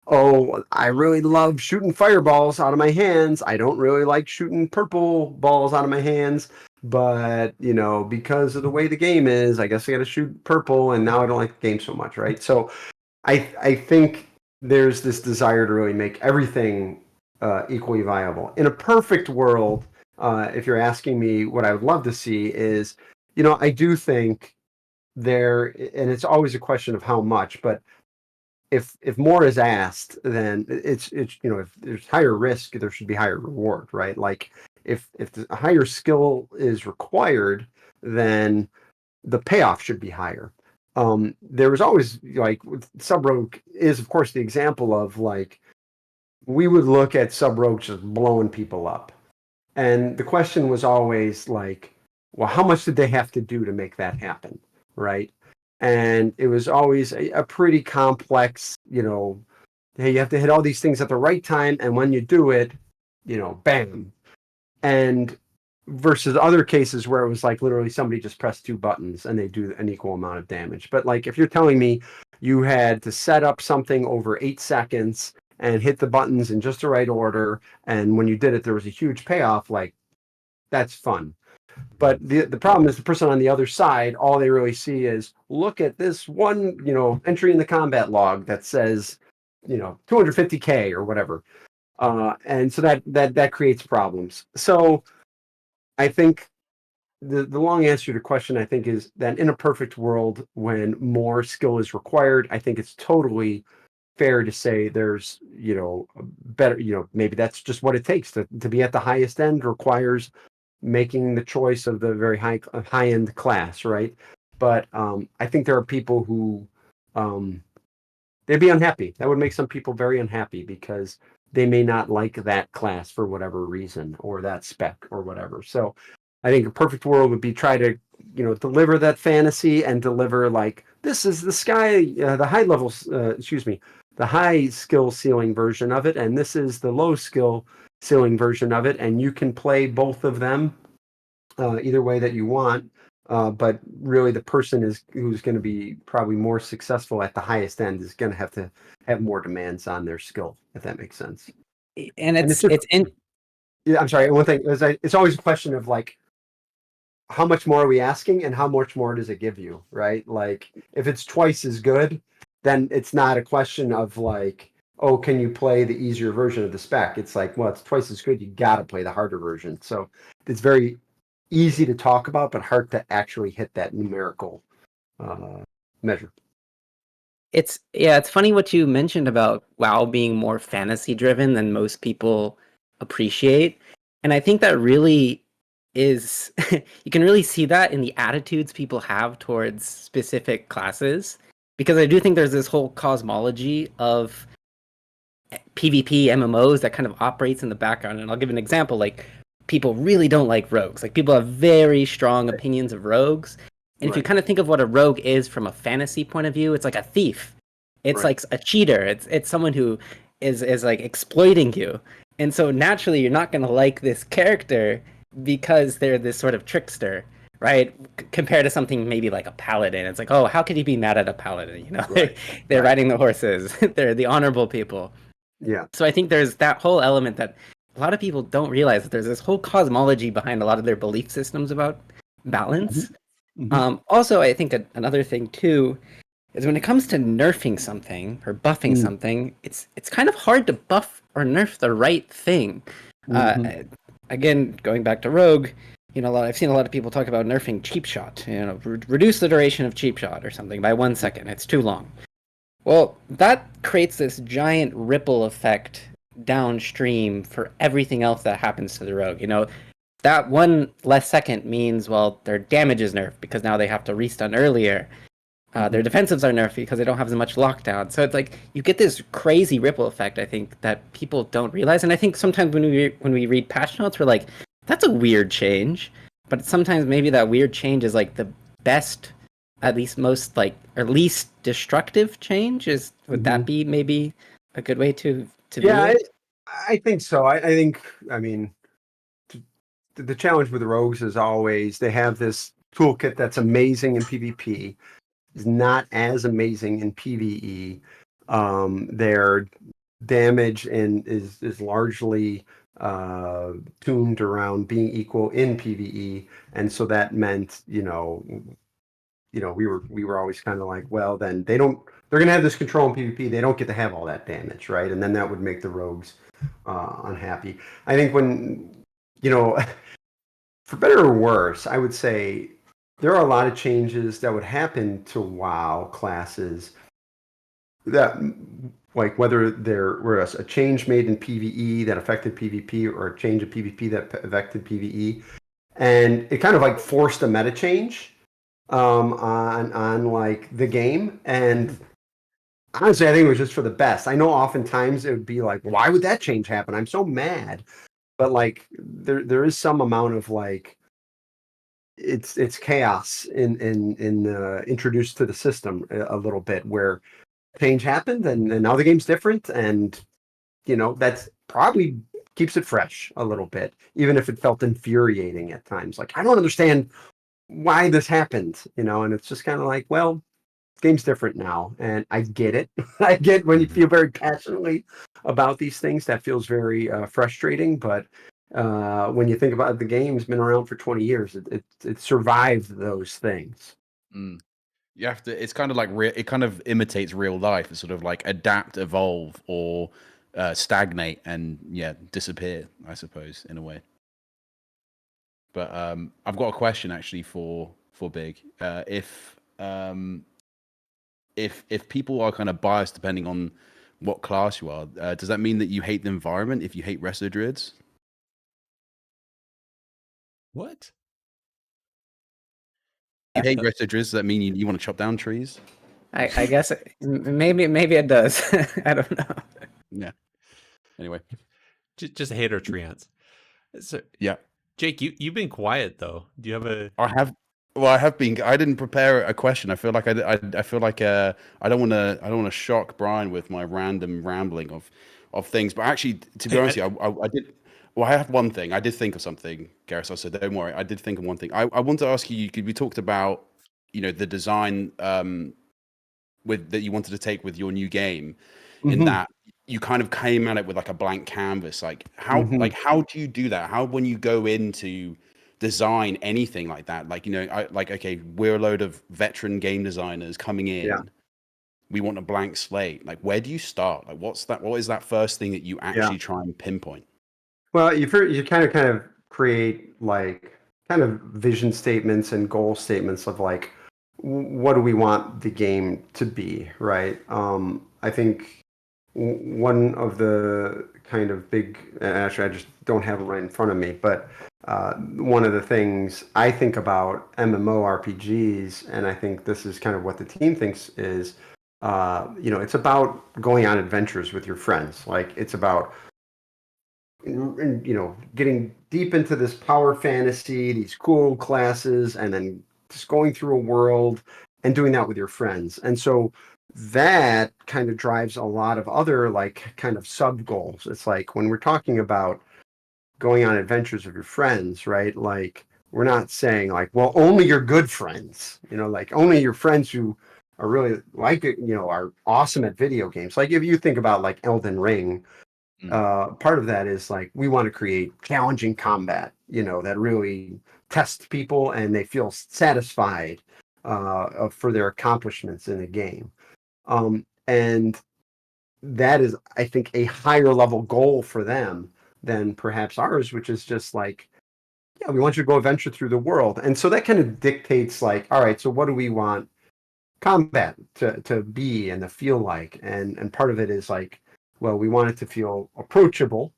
[SPEAKER 4] I really love shooting fireballs out of my hands. I don't really like shooting purple balls out of my hands, but because of the way the game is, I guess I got to shoot purple, and now I don't like the game so much, right? So I think there's this desire to really make everything equally viable. In a perfect world, if you're asking me what I would love to see is, I do think there, and it's always a question of how much, but if more is asked, then it's if there's higher risk, there should be higher reward, right? Like if the higher skill is required, then the payoff should be higher. There was always like Sub Rogue is of course the example of like we would look at Sub Rogue just blowing people up, and the question was always like, well, how much did they have to do to make that happen, right? And it was always a pretty complex, hey, you have to hit all these things at the right time, and when you do it, bam. And versus other cases where it was like literally somebody just pressed two buttons and they do an equal amount of damage. But like if you're telling me you had to set up something over 8 seconds and hit the buttons in just the right order, and when you did it, there was a huge payoff, like that's fun. But the problem is the person on the other side, all they really see is look at this one, entry in the combat log that says, 250K or whatever. And so that creates problems. So I think the long answer to the question, I think, is that in a perfect world, when more skill is required, I think it's totally fair to say there's, better, maybe that's just what it takes to be at the highest end requires making the choice of the very high end class, right? But I think there are people who they'd be unhappy. That would make some people very unhappy because they may not like that class for whatever reason or that spec or whatever. So I think a perfect world would be try to deliver that fantasy and deliver like this is the sky, the high levels, the high skill ceiling version of it, and this is the low skill ceiling version of it, and you can play both of them either way that you want. But really, the person who's going to be probably more successful at the highest end is going to have more demands on their skill, if that makes sense.
[SPEAKER 2] And
[SPEAKER 4] yeah. I'm sorry. One thing is, it's always a question of like, how much more are we asking, and how much more does it give you, right? Like, if it's twice as good, then it's not a question of like, oh, can you play the easier version of the spec? It's like, well, it's twice as good. You got to play the harder version. So it's very easy to talk about, but hard to actually hit that numerical measure.
[SPEAKER 2] it's funny what you mentioned about WoW being more fantasy driven than most people appreciate. And I think that really is you can really see that in the attitudes people have towards specific classes. Because I do think there's this whole cosmology of PvP MMOs that kind of operates in the background. And I'll give an example. Like, people really don't like rogues. Like, people have very strong opinions of rogues. And if you kind of think of what a rogue is from a fantasy point of view, it's like a thief. It's like a cheater. It's someone who is like exploiting you. And so naturally, you're not going to like this character because they're this sort of trickster, right? Compared to something maybe like a paladin. It's like, oh, how could you be mad at a paladin? You know, they're riding the horses. They're the honorable people.
[SPEAKER 4] Yeah.
[SPEAKER 2] So I think there's that whole element that a lot of people don't realize, that there's this whole cosmology behind a lot of their belief systems about balance. Also, I think another thing too is when it comes to nerfing something or buffing something, it's kind of hard to buff or nerf the right thing. Again, going back to Rogue, you know, I've seen a lot of people talk about nerfing cheap shot. You know, reduce the duration of cheap shot or something by 1 second. It's too long. Well, that creates this giant ripple effect downstream for everything else that happens to the rogue. You know, that 1 less second means, well, their damage is nerfed because now they have to restun earlier. Their defensives are nerfed because they don't have as much lockdown. So it's like you get this crazy ripple effect, I think, that people don't realize. And I think sometimes when we read patch notes, we're like, that's a weird change. But sometimes maybe that weird change is like the best, at least most like, or least destructive change. Would that be maybe a good way to view it?
[SPEAKER 4] I think so. I mean, the challenge with rogues is always they have this toolkit that's amazing in PvP, is not as amazing in PvE. Their damage is largely tuned around being equal in PvE, and so that meant we were always kind of like, well, then they're going to have this control in PvP. They don't get to have all that damage, right? And then that would make the rogues unhappy. I think when, for better or worse, I would say there are a lot of changes that would happen to WoW classes that, like, whether there were a change made in PvE that affected PvP or a change of PvP that affected PvE. And it kind of like forced a meta change on like the game. And honestly, I think it was just for the best. I know oftentimes it would be like, why would that change happen? I'm so mad. But like there is some amount of like it's chaos in introduced to the system a little bit, where change happened and now the game's different, and that's probably keeps it fresh a little bit, even if it felt infuriating at times. Like, I don't understand why this happened, and it's just kind of like, well, game's different now, and I get it. I get when you feel very passionately about these things, that feels very frustrating. But when you think about it, the game's been around for 20 years. It survived those things.
[SPEAKER 3] You have to. It's kind of like it kind of imitates real life. It's sort of like adapt, evolve, or stagnate, and disappear, I suppose, in a way. But I've got a question actually for Big. If people are kind of biased depending on what class you are, does that mean that you hate the environment if you hate Resto Druids?
[SPEAKER 1] What?
[SPEAKER 3] You hate Resto Druids, does that mean you want to chop down trees?
[SPEAKER 2] I guess maybe it does. I don't know.
[SPEAKER 3] Yeah. Anyway,
[SPEAKER 1] just hate our tree ants. So,
[SPEAKER 3] yeah.
[SPEAKER 1] Jake, you've been quiet though. Do you have a?
[SPEAKER 3] I have. Well, I have been. I didn't prepare a question. I feel like I feel like I don't want to shock Brian with my random rambling of things. But actually, to be honest, I did. Well, I have one thing. I did think of something, Gareth. So don't worry. I did think of one thing. I want to ask you. We talked about the design that you wanted to take with your new game, in that you kind of came at it with like a blank canvas. Like how do you do that? How, when you go into design anything like that, like okay, we're a load of veteran game designers coming in, we want a blank slate, like where do you start? Like what is that first thing that you actually try and pinpoint?
[SPEAKER 4] Well, you kind of create like kind of vision statements and goal statements of like, what do we want the game to be, right? I think one of the kind of big, actually I just don't have it right in front of me, but one of the things I think about MMORPGs, and I think this is kind of what the team thinks, is it's about going on adventures with your friends. Like it's about getting deep into this power fantasy, these cool classes, and then just going through a world and doing that with your friends. And so that kind of drives a lot of other like kind of sub goals. It's like when we're talking about going on adventures with your friends, right? Like we're not saying like, well, only your good friends, like only your friends who are really like it, are awesome at video games. Like if you think about like Elden Ring, part of that is like we want to create challenging combat, that really tests people and they feel satisfied for their accomplishments in a game. And that is, I think, a higher level goal for them than perhaps ours, which is just like, yeah, we want you to go adventure through the world. And so that kind of dictates like, all right, so what do we want combat to be and to feel like? And part of it is like, well, we want it to feel approachable.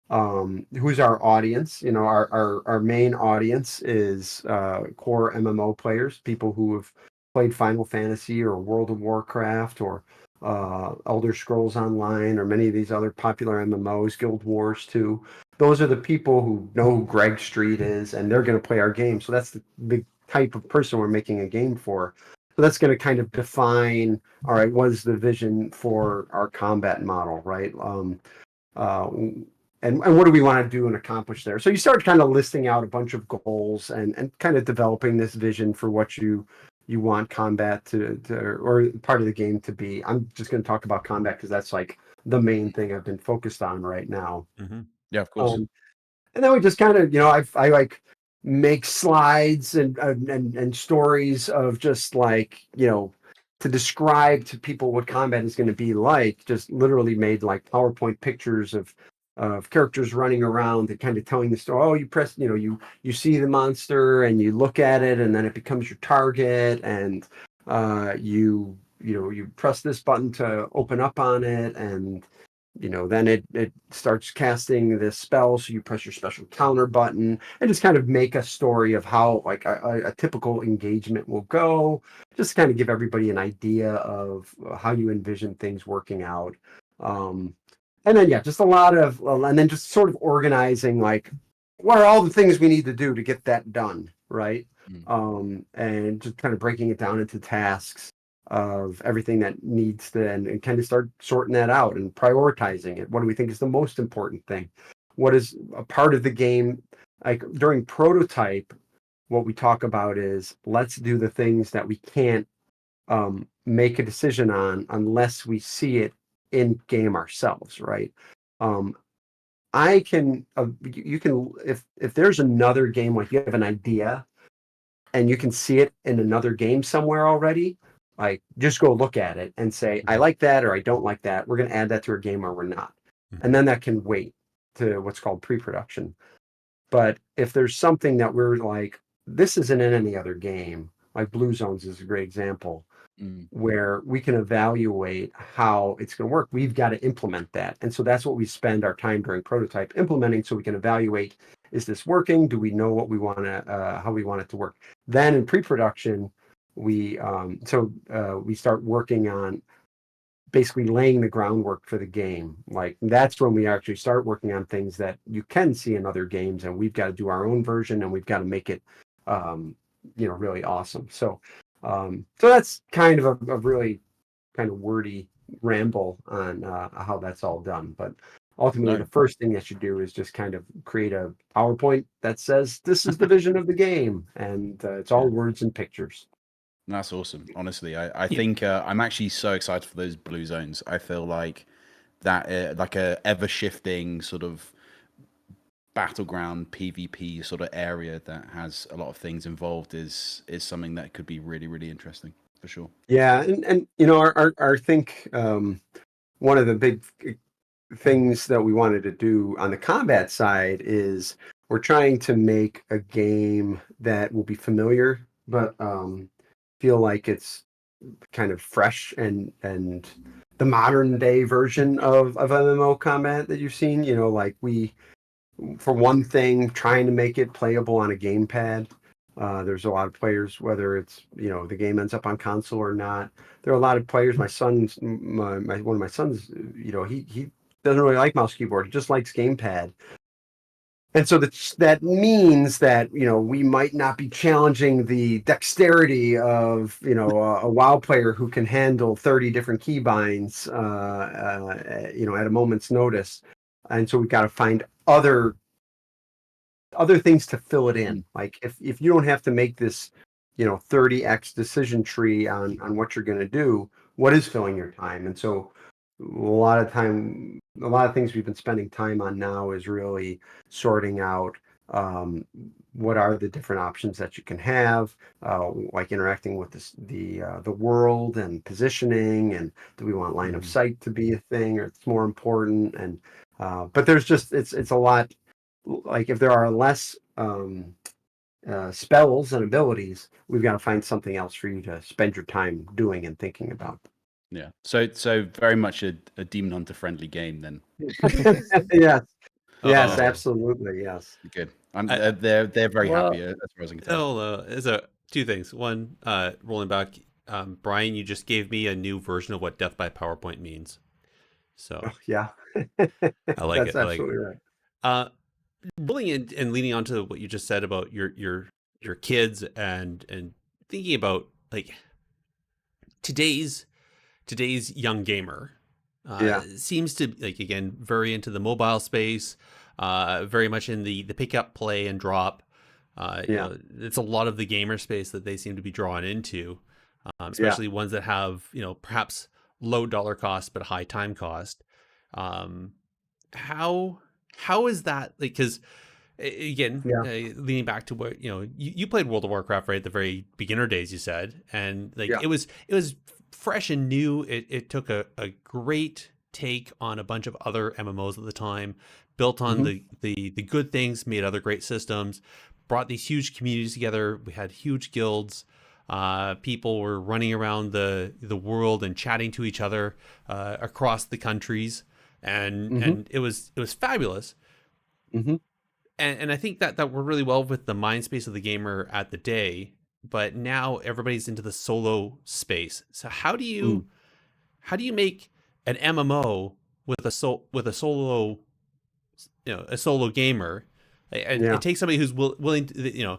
[SPEAKER 4] Who's our audience? Our main audience is core MMO players, people who have played Final Fantasy or World of Warcraft or Elder Scrolls Online or many of these other popular MMOs, Guild Wars too. Those are the people who know who Greg Street is, and they're going to play our game. So that's the big type of person we're making a game for. So that's going to kind of define, all right, what is the vision for our combat model, right? Uh, and what do we want to do and accomplish there? So you start kind of listing out a bunch of goals and kind of developing this vision for what you want combat to or part of the game to be. I'm just going to talk about combat because that's like the main thing I've been focused on right now.
[SPEAKER 1] Mm-hmm.
[SPEAKER 3] Yeah, of course.
[SPEAKER 4] And then we just kind of, I like make slides and stories of just like, to describe to people what combat is going to be like, just literally made like PowerPoint pictures of characters running around and kind of telling the story. Oh, you press, you see the monster and you look at it and then it becomes your target and you press this button to open up on it and then it starts casting this spell, so you press your special counter button and just kind of make a story of how like a typical engagement will go, just kind of give everybody an idea of how you envision things working out. And then just a lot of and then just sort of organizing like what are all the things we need to do to get that done, right? And just kind of breaking it down into tasks of everything that needs to and kind of start sorting that out and prioritizing it. What do we think is the most important thing? What is a part of the game? Like during prototype, what we talk about is let's do the things that we can't make a decision on unless we see it in game ourselves, right? I can you can if there's another game, like you have an idea and you can see it in another game somewhere already, like just go look at it and say, I like that or I don't like that. We're going to add that to our game or we're not. And then that can wait to what's called pre-production. But if there's something that we're like, this isn't in any other game, like Blue Zones is a great example, where we can evaluate how it's going to work. We've got to implement that. And so that's what we spend our time during prototype implementing so we can evaluate, is this working? Do we know what we want to, how we want it to work? Then in pre-production, we start working on basically laying the groundwork for the game. Like that's when we actually start working on things that you can see in other games, and we've got to do our own version and we've got to make it really awesome. So that's kind of a really kind of wordy ramble on how that's all done. But ultimately, the first thing that you do is just kind of create a PowerPoint that says, this is the vision of the game. And it's all words and pictures.
[SPEAKER 3] That's awesome. Honestly, I think I'm actually so excited for those Blue Zones. I feel like that like a ever shifting sort of battleground PvP sort of area that has a lot of things involved is something that could be really, really interesting for sure.
[SPEAKER 4] Yeah, and I think one of the big things that we wanted to do on the combat side is we're trying to make a game that will be familiar, but feel like it's kind of fresh and the modern day version of MMO combat that you've seen. Like we, for one thing, trying to make it playable on a gamepad. There's a lot of players, whether it's, the game ends up on console or not. There are a lot of players. My son's, one of my sons, he doesn't really like mouse keyboard. He just likes gamepad. And so that means that, we might not be challenging the dexterity of, a WoW player who can handle 30 different keybinds, at a moment's notice. And so we've got to find other things to fill it in. Like if you don't have to make this, 30x decision tree on what you're going to do, what is filling your time? And so a lot of things we've been spending time on now is really sorting out what are the different options that you can have, like interacting with the world and positioning, and do we want line of sight to be a thing, or it's more important? And but there's just it's a lot. Like if there are less spells and abilities, we've got to find something else for you to spend your time doing and thinking about.
[SPEAKER 3] Yeah. So very much a Demon Hunter friendly game then.
[SPEAKER 4] Yes. Yes,
[SPEAKER 1] Uh-oh.
[SPEAKER 4] absolutely. Yes.
[SPEAKER 3] Good. They're very
[SPEAKER 2] Well,
[SPEAKER 3] happy as far as I can tell.
[SPEAKER 1] There's two things. One, rolling back, Brian, you just gave me a new version of what death by PowerPoint means. So
[SPEAKER 4] Yeah.
[SPEAKER 1] I like
[SPEAKER 4] That's
[SPEAKER 1] it. I like
[SPEAKER 4] absolutely
[SPEAKER 1] it.
[SPEAKER 4] right.
[SPEAKER 1] Rolling in and leaning onto what you just said about your kids and thinking about like today's young gamer
[SPEAKER 4] Yeah.
[SPEAKER 1] seems to, like, again, very into the mobile space, very much in the pick up, play and drop.
[SPEAKER 4] Yeah.
[SPEAKER 1] It's a lot of the gamer space that they seem to be drawn into,
[SPEAKER 4] Yeah.
[SPEAKER 1] especially ones that have, perhaps low dollar cost but high time cost. Um, how is that, like, because again,
[SPEAKER 4] Yeah.
[SPEAKER 1] leaning back to what you played World of Warcraft, right, the very beginner days, you said, and like
[SPEAKER 4] Yeah.
[SPEAKER 1] it was fresh and new. It took a great take on a bunch of other MMOs at the time, built on the good things, made other great systems, brought these huge communities together. We had huge guilds. People were running around the world and chatting to each other across the countries, and it was fabulous.
[SPEAKER 4] Mm-hmm.
[SPEAKER 1] And I think that we're really well with the mind space of the gamer at the day, but now everybody's into the solo space. So how do you make an MMO with a solo, a solo gamer? It takes somebody who's willing to,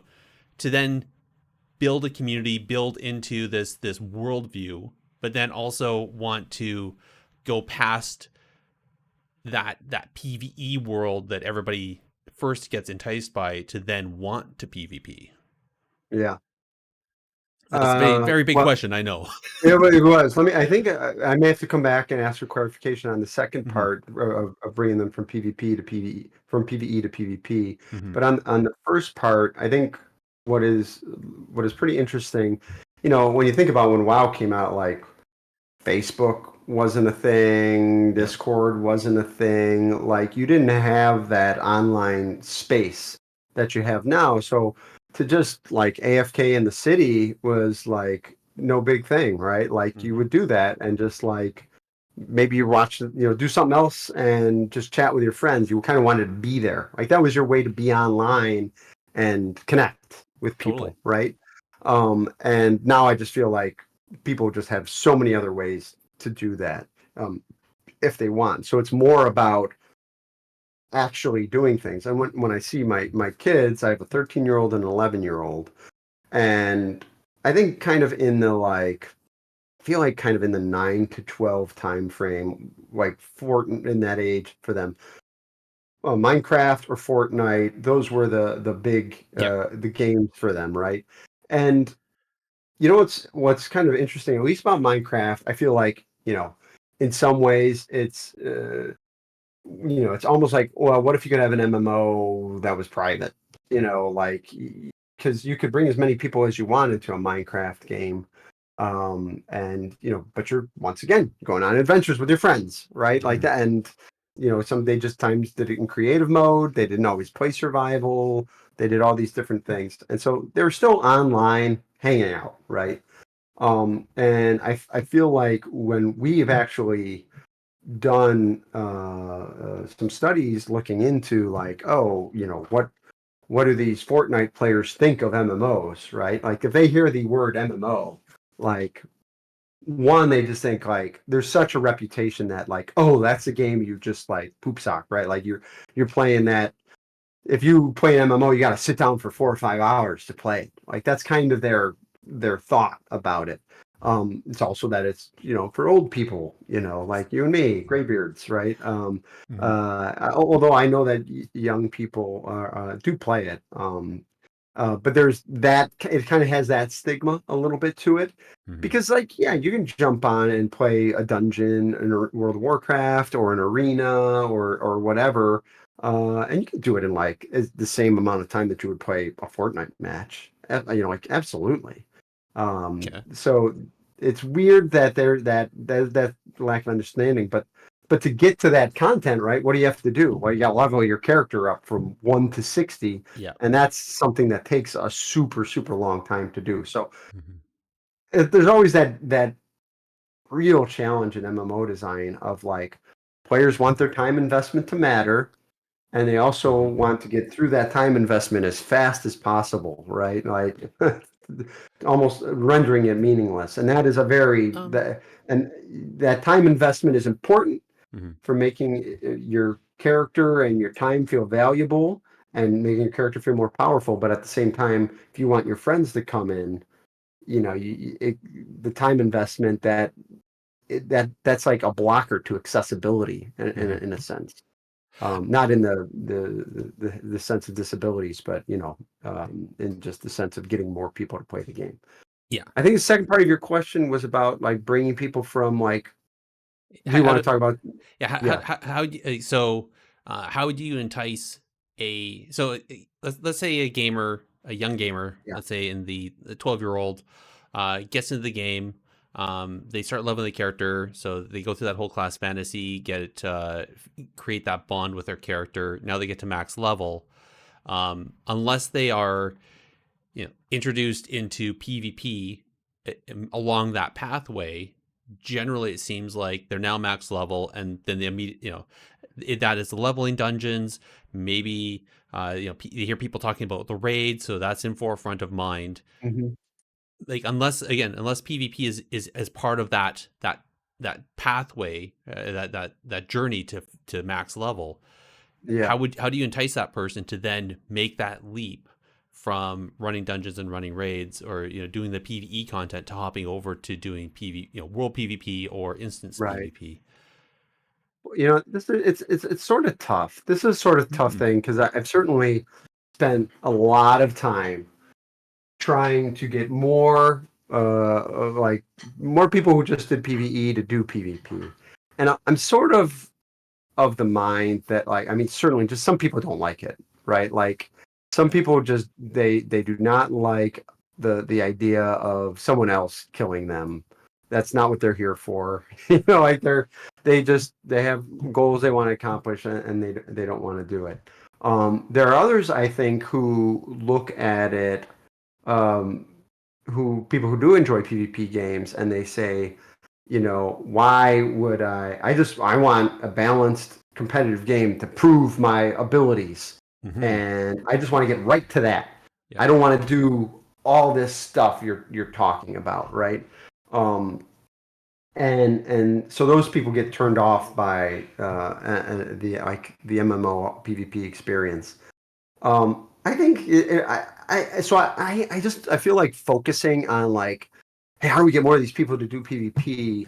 [SPEAKER 1] to then build a community, build into this worldview, but then also want to go past that PvE world that everybody first gets enticed by to then want to PvP.
[SPEAKER 4] Yeah.
[SPEAKER 1] That's a very, very big
[SPEAKER 4] Well,
[SPEAKER 1] question, I know.
[SPEAKER 4] it was. I think I may have to come back and ask for clarification on the second part of bringing them from PvP to PvE, from PvE to PvP. But on the first part, I think what is pretty interesting, when you think about when WoW came out, like Facebook wasn't a thing, Discord wasn't a thing, like you didn't have that online space that you have now. So to just like AFK in the city was like no big thing, right? Like you would do that and just like maybe you watch, do something else and just chat with your friends. You kind of wanted to be there. Like that was your way to be online and connect with people,
[SPEAKER 1] Totally.
[SPEAKER 4] right? And now I just feel like people just have so many other ways to do that if they want. So it's more about actually doing things. And when I see my kids, I have a 13-year-old and an 11-year-old, and I think kind of in the I feel like kind of in the 9 to 12 time frame, like in that age for them. Minecraft or Fortnite, those were the big the games for them, right? And what's kind of interesting, at least about Minecraft, I feel like, in some ways it's it's almost like, well, what if you could have an MMO that was private? Like because you could bring as many people as you wanted to a Minecraft game. And but you're once again going on adventures with your friends, right? Like that. And some they just times did it in creative mode. They didn't always play survival. They did all these different things. And so they were still online hanging out, right? And I feel like when we've actually done some studies looking into like, oh, what do these Fortnite players think of MMOs, right? Like if they hear the word MMO, like one, they just think like there's such a reputation that like, oh, that's a game you just like poop sock, right? Like you're playing that. If you play an MMO, you got to sit down for 4 or 5 hours to play. Like that's kind of their thought about it. It's also that it's for old people, like you and me, graybeards, right? Although I know that young people do play it. But there's that, it kind of has that stigma a little bit to it because like, yeah, you can jump on and play a dungeon in World of Warcraft or an arena or whatever. And you can do it in like the same amount of time that you would play a Fortnite match. Like absolutely.
[SPEAKER 1] Okay.
[SPEAKER 4] So it's weird that that lack of understanding, but to get to that content, right? What do you have to do? Well, you got to level your character up from 1 to 60,
[SPEAKER 1] Yeah.
[SPEAKER 4] and that's something that takes a super super long time to do. So
[SPEAKER 1] Mm-hmm.
[SPEAKER 4] there's always that real challenge in MMO design of like players want their time investment to matter, and they also want to get through that time investment as fast as possible, right? Like almost rendering it meaningless. And that is a very and that time investment is important for making your character and your time feel valuable and making your character feel more powerful. But at the same time, if you want your friends to come in, the time investment that's like a blocker to accessibility in a sense. Not in the sense of disabilities, but in just the sense of getting more people to play the game.
[SPEAKER 1] Yeah.
[SPEAKER 4] I think the second part of your question was about like bringing people from like. Do you want to talk about?
[SPEAKER 1] Yeah. How do you, how would you entice let's say a young gamer,
[SPEAKER 4] Yeah.
[SPEAKER 1] let's say in the 12-year-old, gets into the game. They start loving the character, so they go through that whole class fantasy, create that bond with their character. Now they get to max level. Unless they are, introduced into PvP along that pathway, generally it seems like they're now max level, and then the immediate, that is the leveling dungeons. Maybe you hear people talking about the raid, so that's in forefront of mind.
[SPEAKER 4] Mhm.
[SPEAKER 1] Like unless PvP is as part of that pathway, that journey to max level.
[SPEAKER 4] Yeah.
[SPEAKER 1] How do you entice that person to then make that leap from running dungeons and running raids, or doing the PvE content, to hopping over to doing world PvP or instance
[SPEAKER 4] Right.
[SPEAKER 1] PvP?
[SPEAKER 4] This is it's sort of tough. This is sort of tough thing because I've certainly spent a lot of time trying to get more like more people who just did PvE to do PvP, and I'm sort of the mind that like, I mean, certainly just some people don't like it, right? Like some people just they do not like the idea of someone else killing them. That's not what they're here for. Like they have goals they want to accomplish, and they don't want to do it. There are others, I think, who look at it, um, who people who do enjoy PvP games, and they say, why would I want a balanced competitive game to prove my abilities. And I just want to get right to that.
[SPEAKER 1] Yeah.
[SPEAKER 4] I don't want to do all this stuff you're talking about, right? And so those people get turned off by the MMO PvP experience. I think I feel like focusing on like, hey, how do we get more of these people to do PvP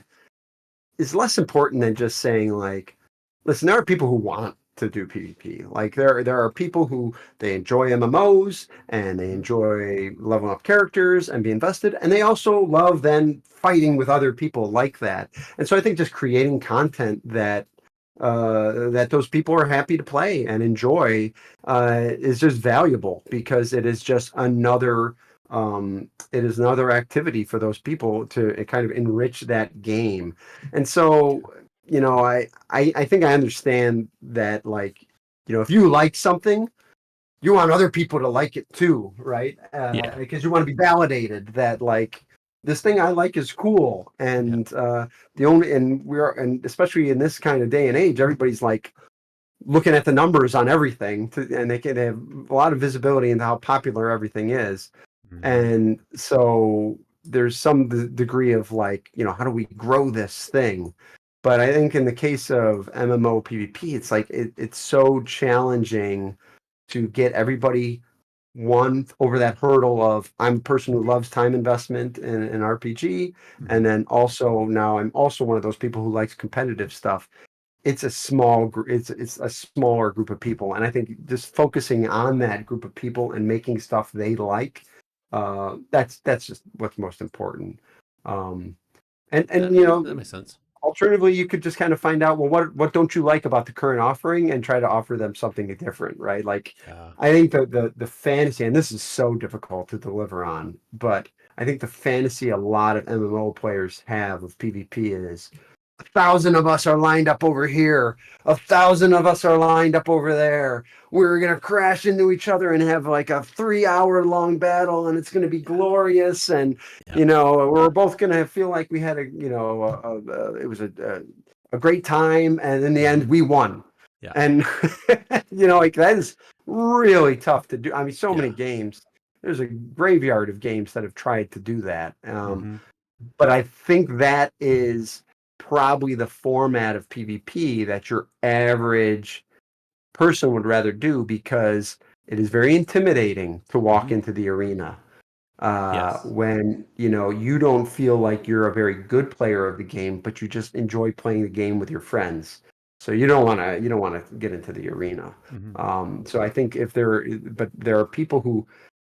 [SPEAKER 4] is less important than just saying like, listen, there are people who want to do PvP. Like there are people who they enjoy MMOs and they enjoy leveling up characters and be invested, and they also love then fighting with other people like that. And so I think just creating content that that those people are happy to play and enjoy is just valuable because it is just another activity for those people to kind of enrich that game. And so I think I understand that, like, if you like something, you want other people to like it too, right?
[SPEAKER 1] Yeah.
[SPEAKER 4] Because you want to be validated that like this thing I like is cool, and and especially in this kind of day and age, everybody's like, looking at the numbers on everything, and they have a lot of visibility into how popular everything is.
[SPEAKER 1] Mhm.
[SPEAKER 4] And so there's some degree of like, how do we grow this thing? But I think in the case of MMO PvP, it's like it's so challenging to get everybody over that hurdle of I'm a person who loves time investment in an RPG, and then also now I'm also one of those people who likes competitive stuff. It's a it's a smaller group of people, and I think just focusing on that group of people and making stuff they like, that's just what's most important. Um, and
[SPEAKER 1] That makes sense.
[SPEAKER 4] alternatively, you could just kind of find out, well, what don't you like about the current offering, and try to offer them something different, right? Like,
[SPEAKER 1] Yeah.
[SPEAKER 4] I think the fantasy, and this is so difficult to deliver on, but I think the fantasy a lot of MMO players have of PvP is 1,000 of us are lined up over here. 1,000 of us are lined up over there. We're gonna crash into each other and have like a 3 hour long battle, and it's gonna be glorious. And
[SPEAKER 1] Yeah.
[SPEAKER 4] we're both gonna feel like we had it was a great time, and in the end, we won.
[SPEAKER 1] Yeah.
[SPEAKER 4] And like that is really tough to do. I mean, so many
[SPEAKER 1] Yeah.
[SPEAKER 4] games. There's a graveyard of games that have tried to do that.
[SPEAKER 1] Mhm.
[SPEAKER 4] But I think that is probably the format of PvP that your average person would rather do, because it is very intimidating to walk
[SPEAKER 1] Mhm.
[SPEAKER 4] into the arena
[SPEAKER 1] Yes.
[SPEAKER 4] when you don't feel like you're a very good player of the game, but you just enjoy playing the game with your friends. So you don't want to get into the arena.
[SPEAKER 1] Mhm.
[SPEAKER 4] So I think but there are people who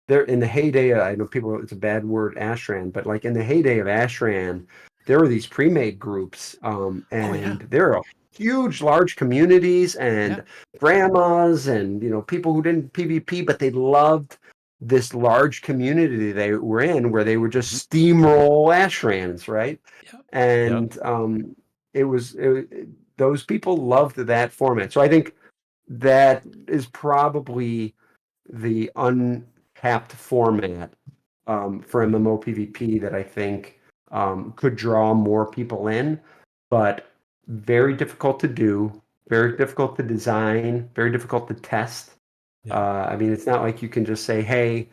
[SPEAKER 4] they're in the heyday. I know people, it's a bad word, Ashran, but like in the heyday of Ashran, there were these pre-made groups,
[SPEAKER 1] Oh yeah.
[SPEAKER 4] and there are huge, large communities
[SPEAKER 1] Yeah.
[SPEAKER 4] and grandmas and people who didn't PvP, but they loved this large community they were in, where they would
[SPEAKER 1] Mhm.
[SPEAKER 4] just steamroll Ashrans, right?
[SPEAKER 1] Yep. Yep.
[SPEAKER 4] And those people loved that format. So I think that is probably the untapped format for
[SPEAKER 1] Mhm.
[SPEAKER 4] MMO PvP that I think could draw more people in, but very difficult to do, very difficult to design, very difficult to test.
[SPEAKER 1] Yeah.
[SPEAKER 4] I mean, it's not like you can just say, "Hey,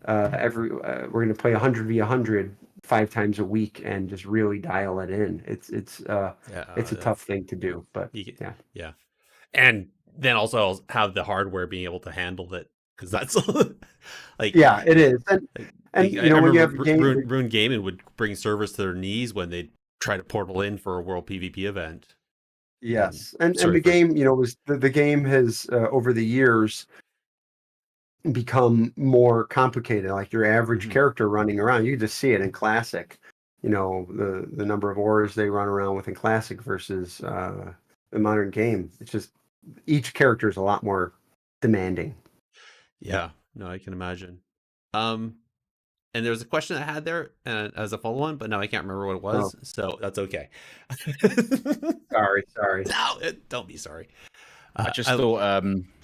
[SPEAKER 4] we're going to play 100v100 5 times a week and just really dial it in."
[SPEAKER 1] Yeah.
[SPEAKER 4] It's a tough
[SPEAKER 1] That's
[SPEAKER 4] thing to do, but
[SPEAKER 1] you get,
[SPEAKER 4] yeah.
[SPEAKER 1] yeah. And then also have the hardware being able to handle it, because that's like,
[SPEAKER 4] Yeah, it is. And
[SPEAKER 1] like
[SPEAKER 4] and
[SPEAKER 1] I
[SPEAKER 4] when you
[SPEAKER 1] remember
[SPEAKER 4] have a game,
[SPEAKER 1] Rune Gaming would bring servers to their knees when they try to portal in for a World PvP event. And
[SPEAKER 4] yes, and
[SPEAKER 1] sorry
[SPEAKER 4] the
[SPEAKER 1] for
[SPEAKER 4] game, was the game has over the years become more complicated. Like your average
[SPEAKER 1] Mhm.
[SPEAKER 4] character running around, you just see it in Classic. The number of ores they run around with in Classic versus the modern game. It's just each character is a lot more demanding.
[SPEAKER 1] Yeah, no, I can imagine. Um, and there was a question I had there as a follow-on, but now I can't remember what it
[SPEAKER 4] Oh,
[SPEAKER 1] was, so that's okay.
[SPEAKER 4] sorry.
[SPEAKER 1] No, don't be sorry.
[SPEAKER 3] I just thought,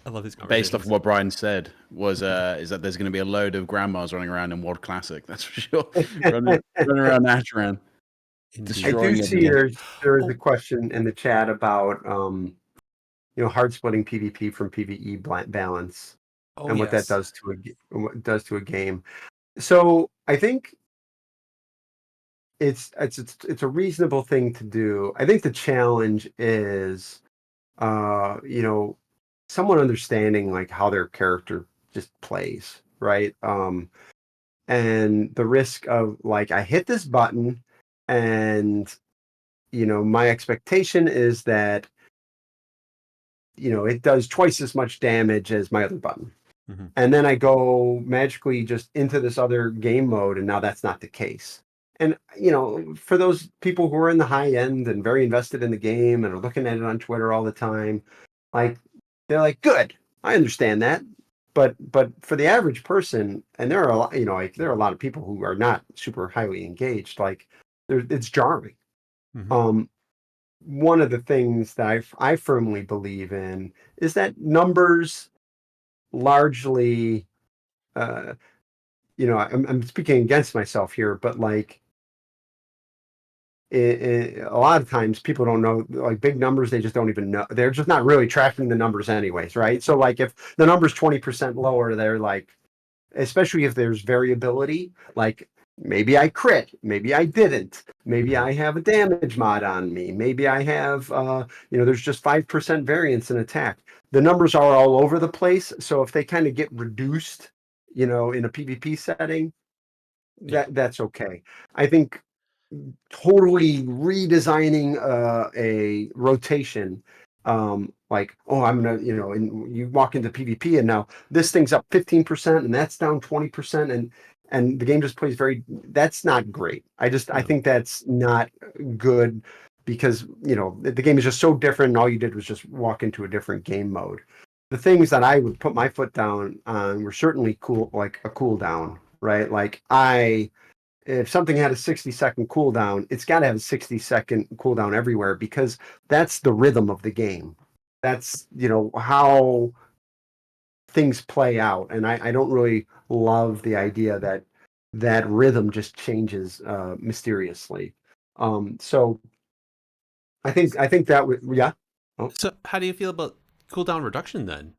[SPEAKER 1] I love these
[SPEAKER 3] based off
[SPEAKER 1] conversations.
[SPEAKER 3] of what Brian said, was is that there's going to be a load of grandmas running around in World Classic. That's for sure. running around Ashran,
[SPEAKER 4] I
[SPEAKER 1] Indeed.
[SPEAKER 4] do
[SPEAKER 3] destroying
[SPEAKER 4] see
[SPEAKER 3] everything.
[SPEAKER 4] there is a
[SPEAKER 1] Oh,
[SPEAKER 4] question in the chat about hard splitting PvP from PvE balance,
[SPEAKER 1] oh
[SPEAKER 4] and what that
[SPEAKER 1] yes.
[SPEAKER 4] does to what it does to a game. So I think it's a reasonable thing to do. I think the challenge is, someone understanding like how their character just plays, right? And the risk of like I hit this button, and my expectation is that it does twice as much damage as my other button.
[SPEAKER 1] Hmm.
[SPEAKER 4] And then I go magically just into this other game mode, and now that's not the case. And for those people who are in the high end and very invested in the game and are looking at it on Twitter all the time, like they're like, "Good, I understand that." But for the average person, and there are a lot, like there are a lot of people who are not super highly engaged. Like, it's jarring.
[SPEAKER 1] Hmm.
[SPEAKER 4] Um, One of the things that I firmly believe in is that numbers largely, uh, I'm speaking against myself here, but like a lot of times people don't know, like big numbers, they just don't even know. They're just not really tracking the numbers anyways, right? So like if the number's 20% lower, they're like, especially if there's variability, like maybe I crit, maybe I didn't, maybe I have a damage mod on me, maybe I have, there's just 5% variance in attack. The numbers are all over the place. So if they kind of get reduced, in a PvP setting, that's okay. I think totally redesigning a rotation, like, oh, I'm gonna, and you walk into PvP and now this thing's up 15% and that's down 20%, and the game just plays that's not great. I think that's not good, because the game is just so different and all you did was just walk into a different game mode. The things that I would put my foot down on were certainly cool, like a cooldown, right? Like if something had a 60-second cooldown, it's got to have a 60-second cooldown everywhere, because that's the rhythm of the game. That's, how things play out. And I don't really love the idea that rhythm just changes mysteriously. So I think that would, yeah. Oh.
[SPEAKER 1] So how do you feel about cooldown reduction then?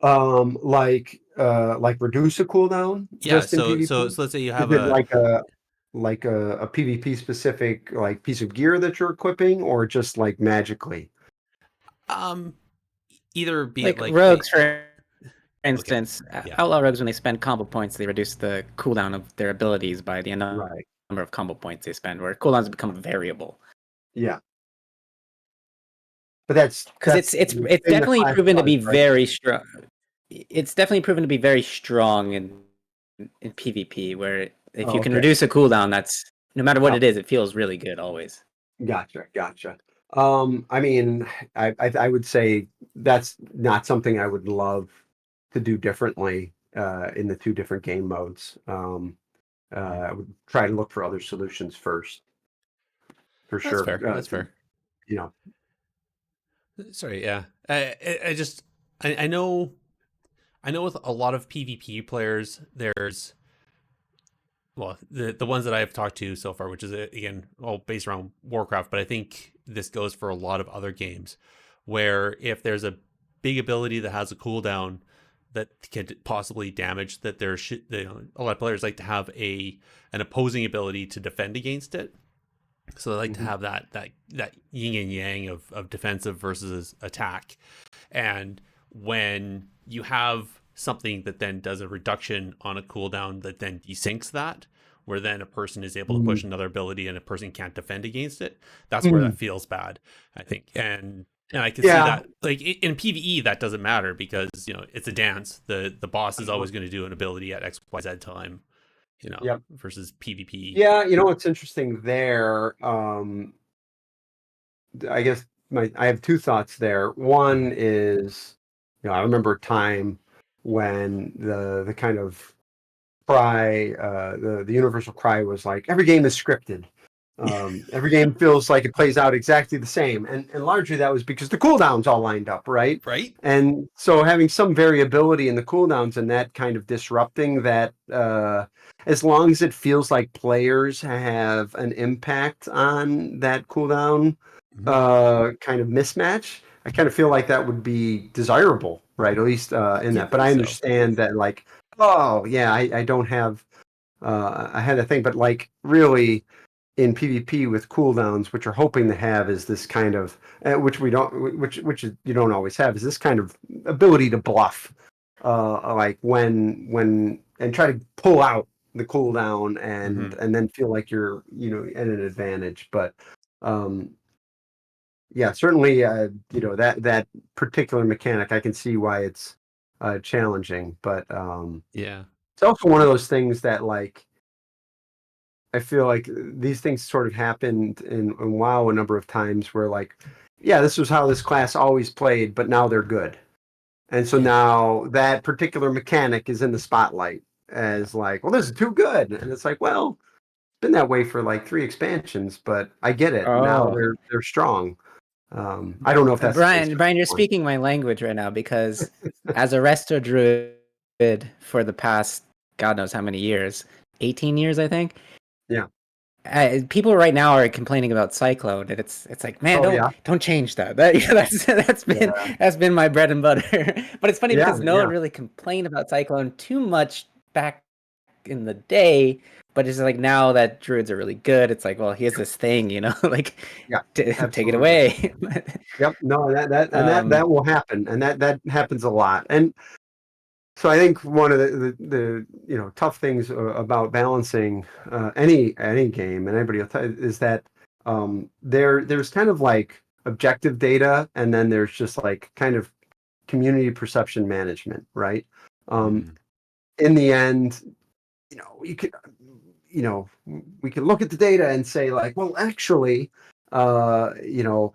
[SPEAKER 4] Like reduce a cooldown
[SPEAKER 1] Yeah,
[SPEAKER 4] just in PvP?
[SPEAKER 1] so let's say you
[SPEAKER 4] Is
[SPEAKER 1] have
[SPEAKER 4] it like a PvP specific like piece of gear that you're equipping, or just like magically?
[SPEAKER 1] um either be it
[SPEAKER 2] Like
[SPEAKER 1] like
[SPEAKER 2] rogues, for instance,
[SPEAKER 1] Yeah.
[SPEAKER 2] outlaw rogues, when they spend combo points, they reduce the cooldown of their abilities by the number
[SPEAKER 4] Right.
[SPEAKER 2] of combo points they spend, where cooldowns become variable.
[SPEAKER 4] Yeah. But that's
[SPEAKER 2] Because it's
[SPEAKER 4] in the
[SPEAKER 2] definitely
[SPEAKER 4] class
[SPEAKER 2] proven to
[SPEAKER 4] does,
[SPEAKER 2] be
[SPEAKER 4] right?
[SPEAKER 2] very strong. It's definitely proven to be very strong in PvP, where if
[SPEAKER 4] Oh,
[SPEAKER 2] you can
[SPEAKER 4] okay.
[SPEAKER 2] reduce a cooldown, that's, no matter what
[SPEAKER 4] Oh,
[SPEAKER 2] it is, it feels really good always.
[SPEAKER 4] gotcha. I mean, I would say that's not something I would love to do differently in the two different game modes. I would try to look for other solutions first, for
[SPEAKER 1] That's
[SPEAKER 4] sure.
[SPEAKER 1] fair. That's fair.
[SPEAKER 4] You know,
[SPEAKER 1] Sorry, yeah. I just I know with a lot of PvP players, there's the ones that I've talked to so far, which is again all based around Warcraft, but I think this goes for a lot of other games, where if there's a big ability that has a cooldown that could possibly damage, that a lot of players like to have an opposing ability to defend against it. So they like to have that yin and yang of defensive versus attack. And when you have something that then does a reduction on a cooldown that then desyncs that, where then a person is able to push another ability and a person can't defend against it, that's where that feels bad, I think. And I can see that, like in PvE, that doesn't matter, because it's a dance. The boss is always going to do an ability at XYZ time,
[SPEAKER 4] Yep.
[SPEAKER 1] versus PvP.
[SPEAKER 4] Yeah, what's interesting there, I guess I have two thoughts there. One is, I remember a time when the kind of cry, the universal cry was like, every game is scripted. Every game feels like it plays out exactly the same, and largely that was because the cooldowns all lined up, right?
[SPEAKER 1] Right.
[SPEAKER 4] And so having some variability in the cooldowns and that kind of disrupting that, as long as it feels like players have an impact on that cooldown kind of mismatch, I kind of feel like that would be desirable, right? At least in
[SPEAKER 1] You
[SPEAKER 4] that. But
[SPEAKER 1] think
[SPEAKER 4] I
[SPEAKER 1] so?
[SPEAKER 4] understand that, like, oh yeah, I don't have I had a thing, but like really in PvP with cooldowns, what you're hoping to have is this kind of, which we don't, which you don't always have, is this kind of ability to bluff, like when and try to pull out the cooldown and then feel like you're at an advantage. But yeah, certainly that particular mechanic, I can see why it's challenging, but
[SPEAKER 1] Yeah.
[SPEAKER 4] it's also one of those things that, like, I feel like these things sort of happened in WoW a number of times, where, like, yeah, this was how this class always played, but now they're good. And so now that particular mechanic is in the spotlight as like, well, this is too good. And it's like, well, it's been that way for like 3 expansions, but I get it. Now
[SPEAKER 2] Oh,
[SPEAKER 4] they're strong. I don't know if that's the case for
[SPEAKER 2] Brian, you're
[SPEAKER 4] everyone.
[SPEAKER 2] speaking my language right now, because as a resto druid for the past God knows how many years, 18 years, I think.
[SPEAKER 4] Yeah.
[SPEAKER 2] people right now are complaining about Cyclone, and it's like, man,
[SPEAKER 4] Oh yeah,
[SPEAKER 2] don't change that. That's been my bread and butter. But it's funny because no one really complained about Cyclone too much back in the day. But it's like now that druids are really good, it's like, well, here's this thing, like
[SPEAKER 4] yeah,
[SPEAKER 2] take it
[SPEAKER 4] absolutely.
[SPEAKER 2] away.
[SPEAKER 4] Yep. No, that will happen, and that happens a lot. And so I think one of the tough things about balancing any game, and anybody will tell you, is that there's kind of like objective data, and then there's just like kind of community perception management, right? In the end, you could we can look at the data and say like, well, actually, we're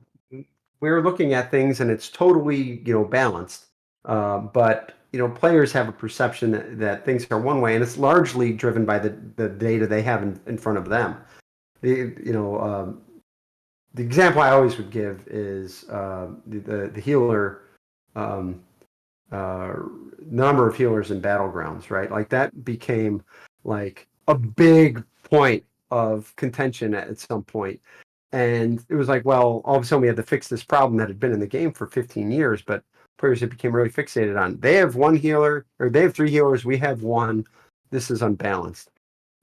[SPEAKER 4] looking at things and it's totally balanced, but players have a perception that things are one way, and it's largely driven by the data they have in front of them. The example I always would give is the healer, number of healers in battlegrounds, right? Like that became like a big point of contention at some point. And it was like, well, all of a sudden we had to fix this problem that had been in the game for 15 years, but players had became really fixated on. They have one healer, or they have 3 healers. We have one. This is unbalanced.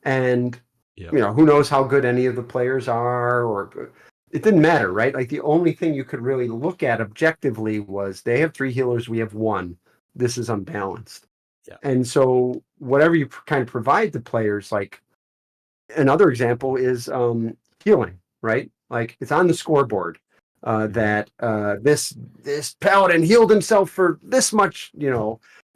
[SPEAKER 4] And who knows how good any of the players are, or it didn't matter, right? Like the only thing you could really look at objectively was they have 3 healers. We have one. This is unbalanced.
[SPEAKER 1] Yeah.
[SPEAKER 4] And so whatever you kind of provide to players, like another example is healing, right? Like it's on the scoreboard that this paladin healed himself for this much,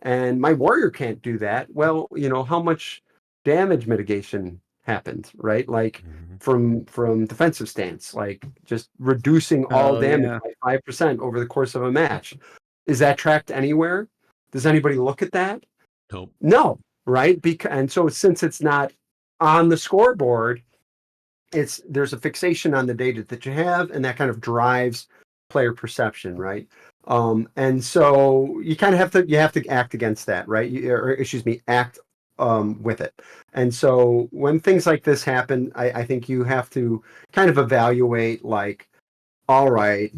[SPEAKER 4] and my warrior can't do that. Well, how much damage mitigation happened, right? Like from defensive stance, like just reducing all damage by 5% over the course of a match. Is that tracked anywhere? Does anybody look at that?
[SPEAKER 1] Nope.
[SPEAKER 4] No, right? And so since it's not on the scoreboard, there's a fixation on the data that you have, and that kind of drives player perception, right? And so you kind of have to act against that, right? Act with it. And so when things like this happen, I think you have to kind of evaluate, like, all right,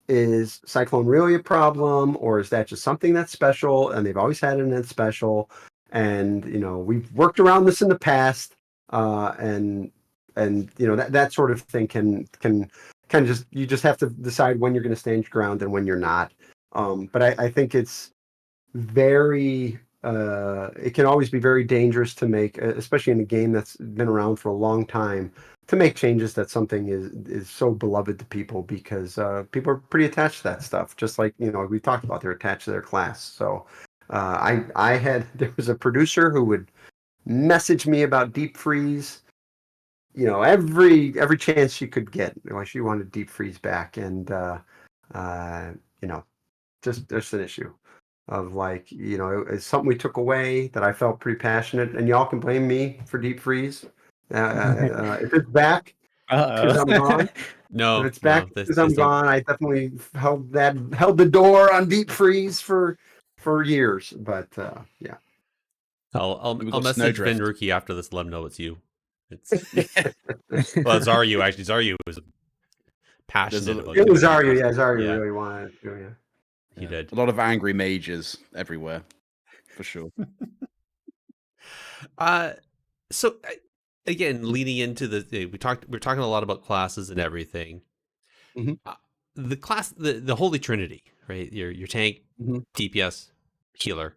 [SPEAKER 4] is Cyclone really a problem, or is that just something that's special and they've always had it and it's special? And we've worked around this in the past, and that sort of thing can kind of you just have to decide when you're going to stand your ground and when you're not. But I think it's very it can always be very dangerous to make, especially in a game that's been around for a long time, to make changes that something is so beloved to people, because people are pretty attached to that stuff. Just like we talked about, they're attached to their class. So there was a producer who would message me about deep freeze, every chance she could get. She wanted deep freeze back, and just an issue of like, it's something we took away that I felt pretty passionate, and y'all can blame me for deep freeze. If it's back because I'm gone,
[SPEAKER 1] No,
[SPEAKER 4] if it's back
[SPEAKER 1] no,
[SPEAKER 4] because I'm gone, I definitely held the door on deep freeze for years. But yeah.
[SPEAKER 1] I'll
[SPEAKER 3] We've got
[SPEAKER 1] message
[SPEAKER 3] Snowdrift.
[SPEAKER 1] Vin Rookie after this. Let him know it's you. It's well, it's Zaryu actually. Zaryu was passionate about
[SPEAKER 4] It was
[SPEAKER 1] it.
[SPEAKER 4] Zaryu. Yeah, Zaryu
[SPEAKER 1] Yeah.
[SPEAKER 4] really wanted to. Yeah.
[SPEAKER 1] He did.
[SPEAKER 3] A lot of angry mages everywhere, for sure.
[SPEAKER 1] So again, leading into we're talking a lot about classes and everything. The class, the Holy Trinity, right? Your tank, DPS, healer.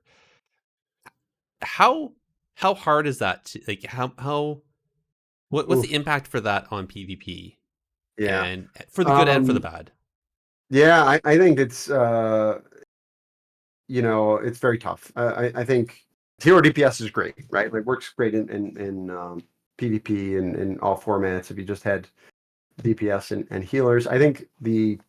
[SPEAKER 1] How hard is that? What's the impact for that on PvP?
[SPEAKER 4] Yeah,
[SPEAKER 1] and for the good and for the bad.
[SPEAKER 4] Yeah, I think it's it's very tough. I think hero DPS is great, right? It works great in PvP and in all formats. If you just had DPS and healers, I think the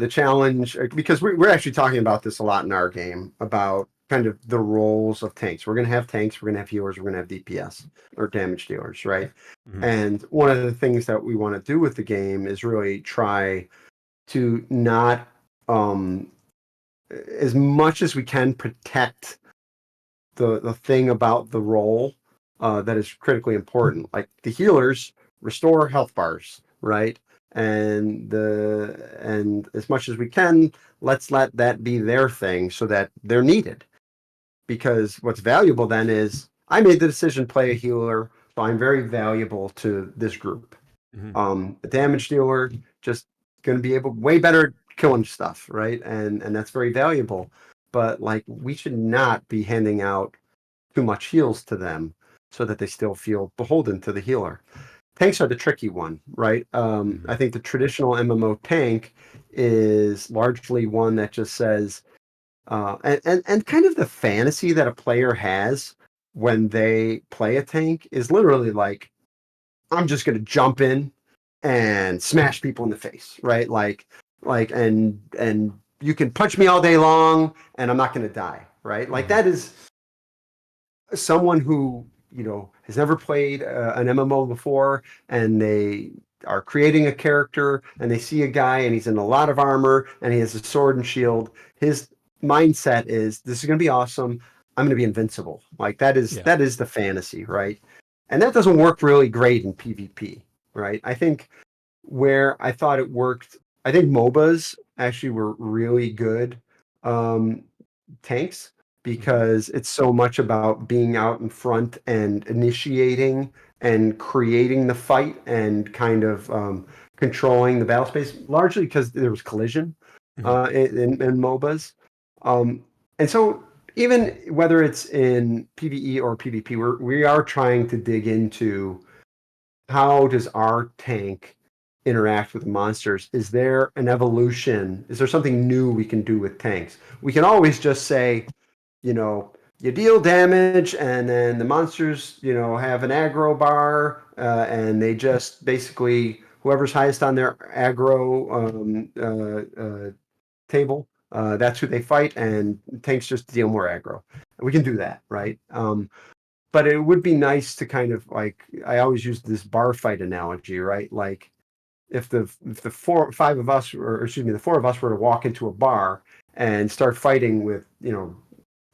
[SPEAKER 4] challenge, because we're actually talking about this a lot in our game, about kind of the roles of tanks. We're going to have tanks, we're going to have healers, we're going to have DPS or damage dealers, right? And one of the things that we want to do with the game is really try to not as much as we can protect the thing about the role, that is critically important. Like the healers restore health bars, right? And as much as we can, let's let that be their thing so that they're needed. Because what's valuable then is I made the decision to play a healer, so I'm very valuable to this group. The damage dealer just going to be able way better at killing stuff, right? And that's very valuable. But like we should not be handing out too much heals to them so that they still feel beholden to the healer. Tanks are the tricky one, right? I think the traditional MMO tank is largely one that just says, and kind of the fantasy that a player has when they play a tank is literally like, I'm just going to jump in and smash people in the face, right? And you can punch me all day long and I'm not going to die, right? Like that is someone who, has never played an MMO before, and they are creating a character and they see a guy and he's in a lot of armor and he has a sword and shield. His mindset is, this is going to be awesome. I'm going to be invincible. Like that is the fantasy, right? And that doesn't work really great in PvP, right? I think where I thought it worked, I think MOBAs actually were really good tanks because it's so much about being out in front and initiating and creating the fight and kind of controlling the battle space, largely because there was collision in MOBAs. And so even whether it's in PvE or PvP, we are trying to dig into how does our tank interact with the monsters? Is there an evolution? Is there something new we can do with tanks? We can always just say, you deal damage and then the monsters, have an aggro bar and they just basically, whoever's highest on their aggro table, that's who they fight, and tanks just deal more aggro. We can do that, right? But it would be nice to kind of like, I always use this bar fight analogy, right? Like if the the four of us were to walk into a bar and start fighting with,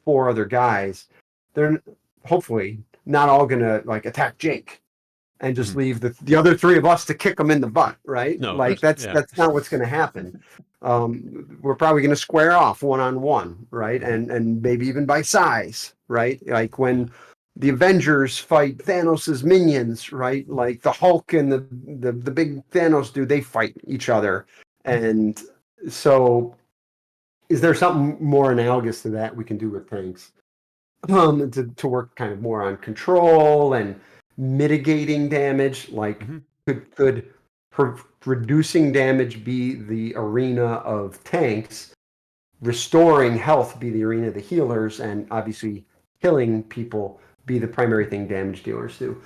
[SPEAKER 4] 4 other guys, they're hopefully not all gonna like attack Jake and just leave the other 3 of us to kick them in the butt, right?
[SPEAKER 1] No,
[SPEAKER 4] like that's not what's gonna happen. We're probably gonna square off 1-on-1, right? And maybe even by size, right? Like when the Avengers fight Thanos's minions, right? Like the Hulk and the big Thanos dude, they fight each other. And so is there something more analogous to that we can do with tanks? To work kind of more on control and mitigating damage, like could reducing damage be the arena of tanks, restoring health be the arena of the healers, and obviously killing people be the primary thing damage dealers do.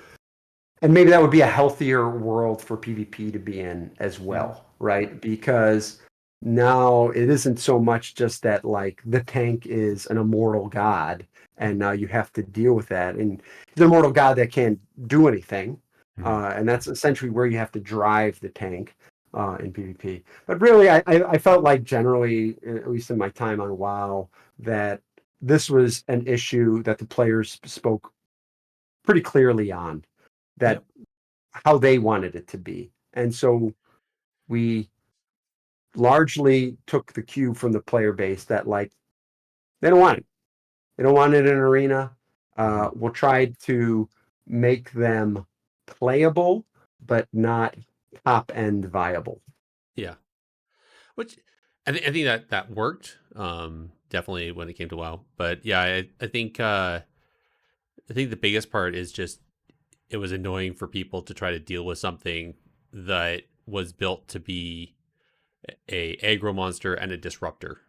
[SPEAKER 4] And maybe that would be a healthier world for PvP to be in as well, right? Because now it isn't so much just that like the tank is an immortal god and now you have to deal with that. And the immortal god that can't do anything. And that's essentially where you have to drive the tank in PvP. But really, I felt like generally, at least in my time on WoW, that this was an issue that the players spoke pretty clearly on, that how they wanted it to be. And so we largely took the cue from the player base that like, they don't want it. They don't want it in an arena. We'll try to make them playable, but not top end viable.
[SPEAKER 1] Yeah. Which I think that worked. Definitely when it came to WoW. But yeah, I think the biggest part is just it was annoying for people to try to deal with something that was built to be a aggro monster and a disruptor.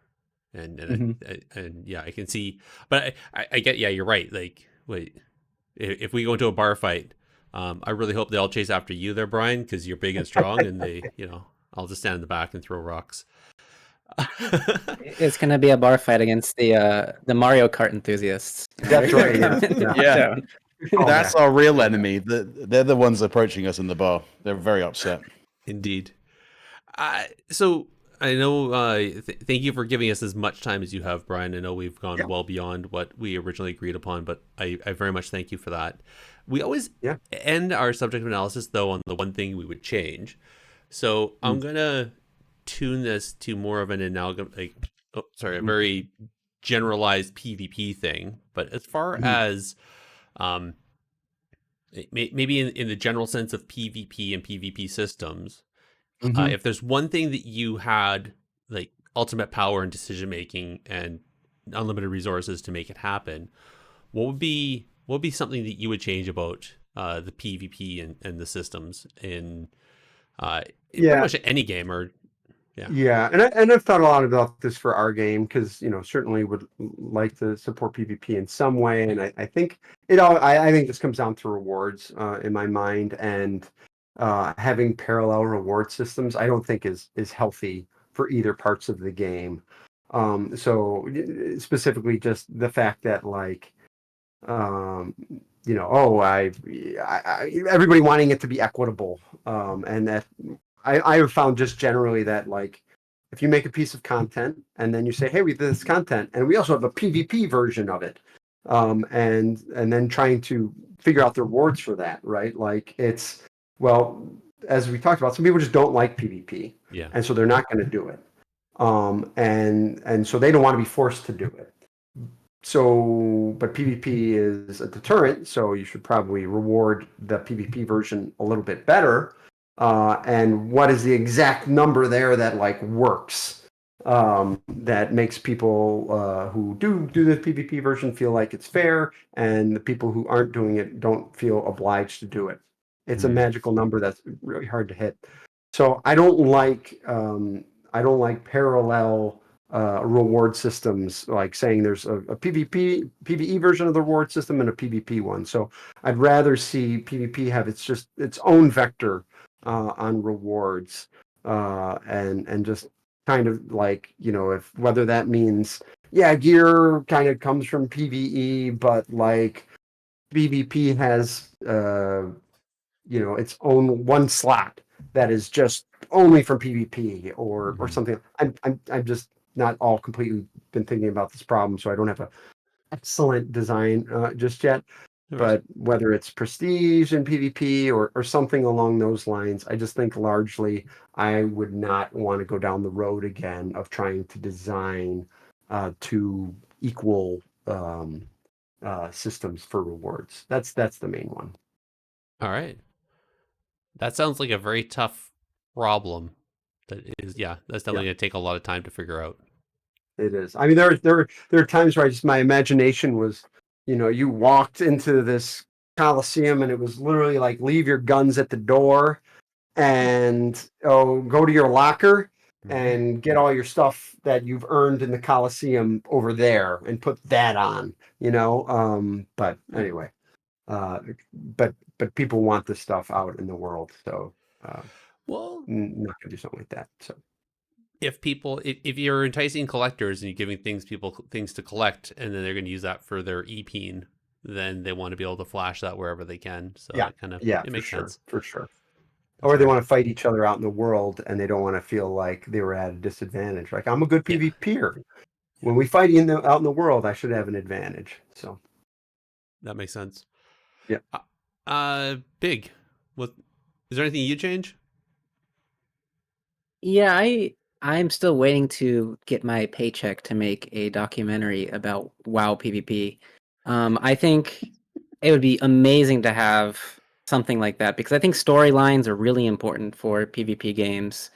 [SPEAKER 1] And yeah, I can see, but I get, yeah, you're right. Like, wait, if we go into a bar fight, I really hope they all chase after you there, Brian, because you're big and strong, and they, I'll just stand in the back and throw rocks.
[SPEAKER 2] It's gonna be a bar fight against the Mario Kart enthusiasts.
[SPEAKER 4] That's right.
[SPEAKER 3] Yeah. That's our real enemy. They're the ones approaching us in the bar. They're very upset.
[SPEAKER 1] Indeed. So I know. Thank you for giving us as much time as you have, Brian. I know we've gone
[SPEAKER 4] Yeah.
[SPEAKER 1] well beyond what we originally agreed upon, but I very much thank you for that. We always
[SPEAKER 4] Yeah.
[SPEAKER 1] end our subject analysis though on the one thing we would change. So I'm gonna tune this to more of an a very generalized PvP thing. But as far as maybe in the general sense of PvP and PvP systems, if there's one thing that you had like ultimate power and decision making and unlimited resources to make it happen, what would be something that you would change about the PvP and the systems in pretty much any game? Or
[SPEAKER 4] Yeah, and I've thought a lot about this for our game because certainly would like to support PvP in some way, and I think I think this comes down to rewards in my mind, and having parallel reward systems I don't think is healthy for either parts of the game. So specifically, just the fact that like everybody wanting it to be equitable, and that I have found just generally that like if you make a piece of content and then you say, hey, we did this content and we also have a PvP version of it, and then trying to figure out the rewards for that, right? Like it's well, as we talked about, some people just don't like PvP,
[SPEAKER 1] yeah,
[SPEAKER 4] and so they're not going to do it, and so they don't want to be forced to do it. So, but PvP is a deterrent, so you should probably reward the PvP version a little bit better. And what is the exact number there that like works, that makes people who do the PvP version feel like it's fair, and the people who aren't doing it don't feel obliged to do it. It's a magical number that's really hard to hit. So I don't like parallel reward systems, like saying there's a PvE version of the reward system and a PvP one. So I'd rather see PvP have its own vector on rewards, and just kind of like if whether that means gear kind of comes from PvE, but like PvP has its own one slot that is just only from PvP or something. I'm just not all completely been thinking about this problem, so I don't have a excellent design just yet. But whether it's prestige in PvP or something along those lines, I just think largely I would not want to go down the road again of trying to design two equal systems for rewards. That's the main one.
[SPEAKER 1] all right. That sounds like a very tough problem. That is, that's definitely going to take a lot of time to figure out.
[SPEAKER 4] It is. I mean, there are times where my imagination was, you walked into this Coliseum and it was literally like, leave your guns at the door and go to your locker and get all your stuff that you've earned in the Coliseum over there and put that on, but anyway, but people want this stuff out in the world. So,
[SPEAKER 1] Well,
[SPEAKER 4] not gonna do something like that. So.
[SPEAKER 1] If you're enticing collectors and you're giving people things to collect, and then they're going to use that for their e-peen, then they want to be able to flash that wherever they can. So it makes sense
[SPEAKER 4] for sure. Or they want to fight each other out in the world, and they don't want to feel like they were at a disadvantage. Like, I'm a good PvPer. When we fight out in the world, I should have an advantage. So
[SPEAKER 1] that makes sense.
[SPEAKER 4] Yeah.
[SPEAKER 1] Big. What is there anything you change?
[SPEAKER 2] Yeah, I'm still waiting to get my paycheck to make a documentary about WoW PvP. I think it would be amazing to have something like that because I think storylines are really important for PvP games.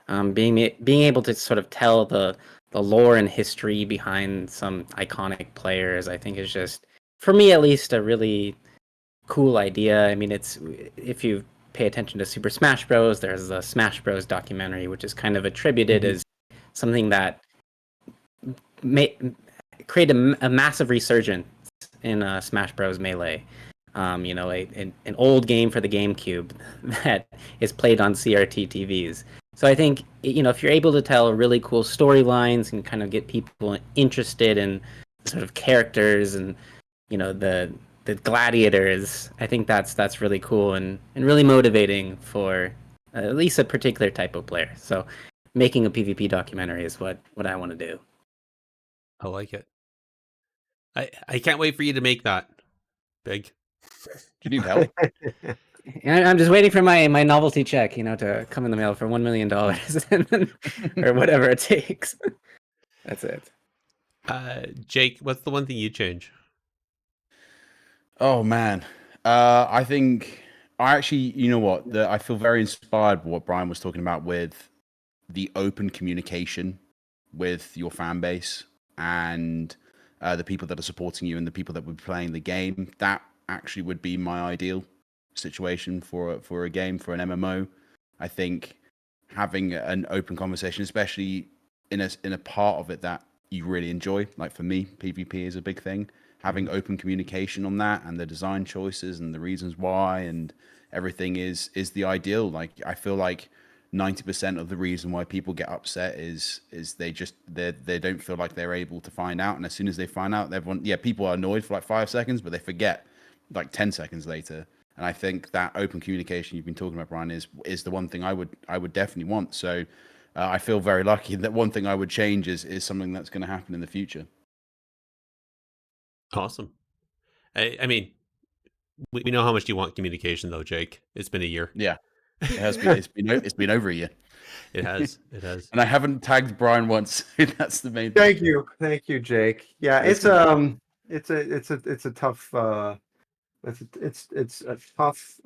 [SPEAKER 2] Being able to sort of tell the lore and history behind some iconic players, I think is just, for me at least, a really cool idea. I mean, it's, if you pay attention to Super Smash Bros, there's a Smash Bros documentary, which is kind of attributed as something that create a massive resurgence in Smash Bros Melee. An old game for the GameCube that is played on CRT TVs. So I think, if you're able to tell really cool storylines and kind of get people interested in sort of characters and, the gladiators, I think that's really cool and really motivating for at least a particular type of player. So making a PvP documentary is what I want to do.
[SPEAKER 1] I like it. I can't wait for you to make that, Big.
[SPEAKER 3] Do you need help?
[SPEAKER 2] And I'm just waiting for my novelty check, to come in the mail for $1 million or whatever it takes. That's it.
[SPEAKER 1] Jake, what's the one thing you change?
[SPEAKER 3] Oh man, I think I actually, you know what? I feel very inspired by what Brian was talking about with the open communication with your fan base and the people that are supporting you and the people that would be playing the game. That actually would be my ideal situation for a game, for an MMO. I think having an open conversation, especially in a part of it that you really enjoy, like for me, PvP is a big thing. Having open communication on that and the design choices and the reasons why and everything is the ideal. Like I feel like 90% of the reason why people get upset is they don't feel like they're able to find out, and as soon as they find out, people are annoyed for like 5 seconds, but they forget like 10 seconds later. And I think that open communication you've been talking about, Brian, is the one thing I would definitely want. So I feel very lucky that one thing I would change is something that's going to happen in the future.
[SPEAKER 1] Awesome. I mean, we know how much you want communication, though, Jake. It's been a year.
[SPEAKER 3] Yeah, it has been. It's been over a year.
[SPEAKER 1] It has. It has.
[SPEAKER 3] And I haven't tagged Brian once. That's the main thing.
[SPEAKER 4] Thank you, Jake. Yeah,
[SPEAKER 3] That's
[SPEAKER 4] it's a tough it's a tough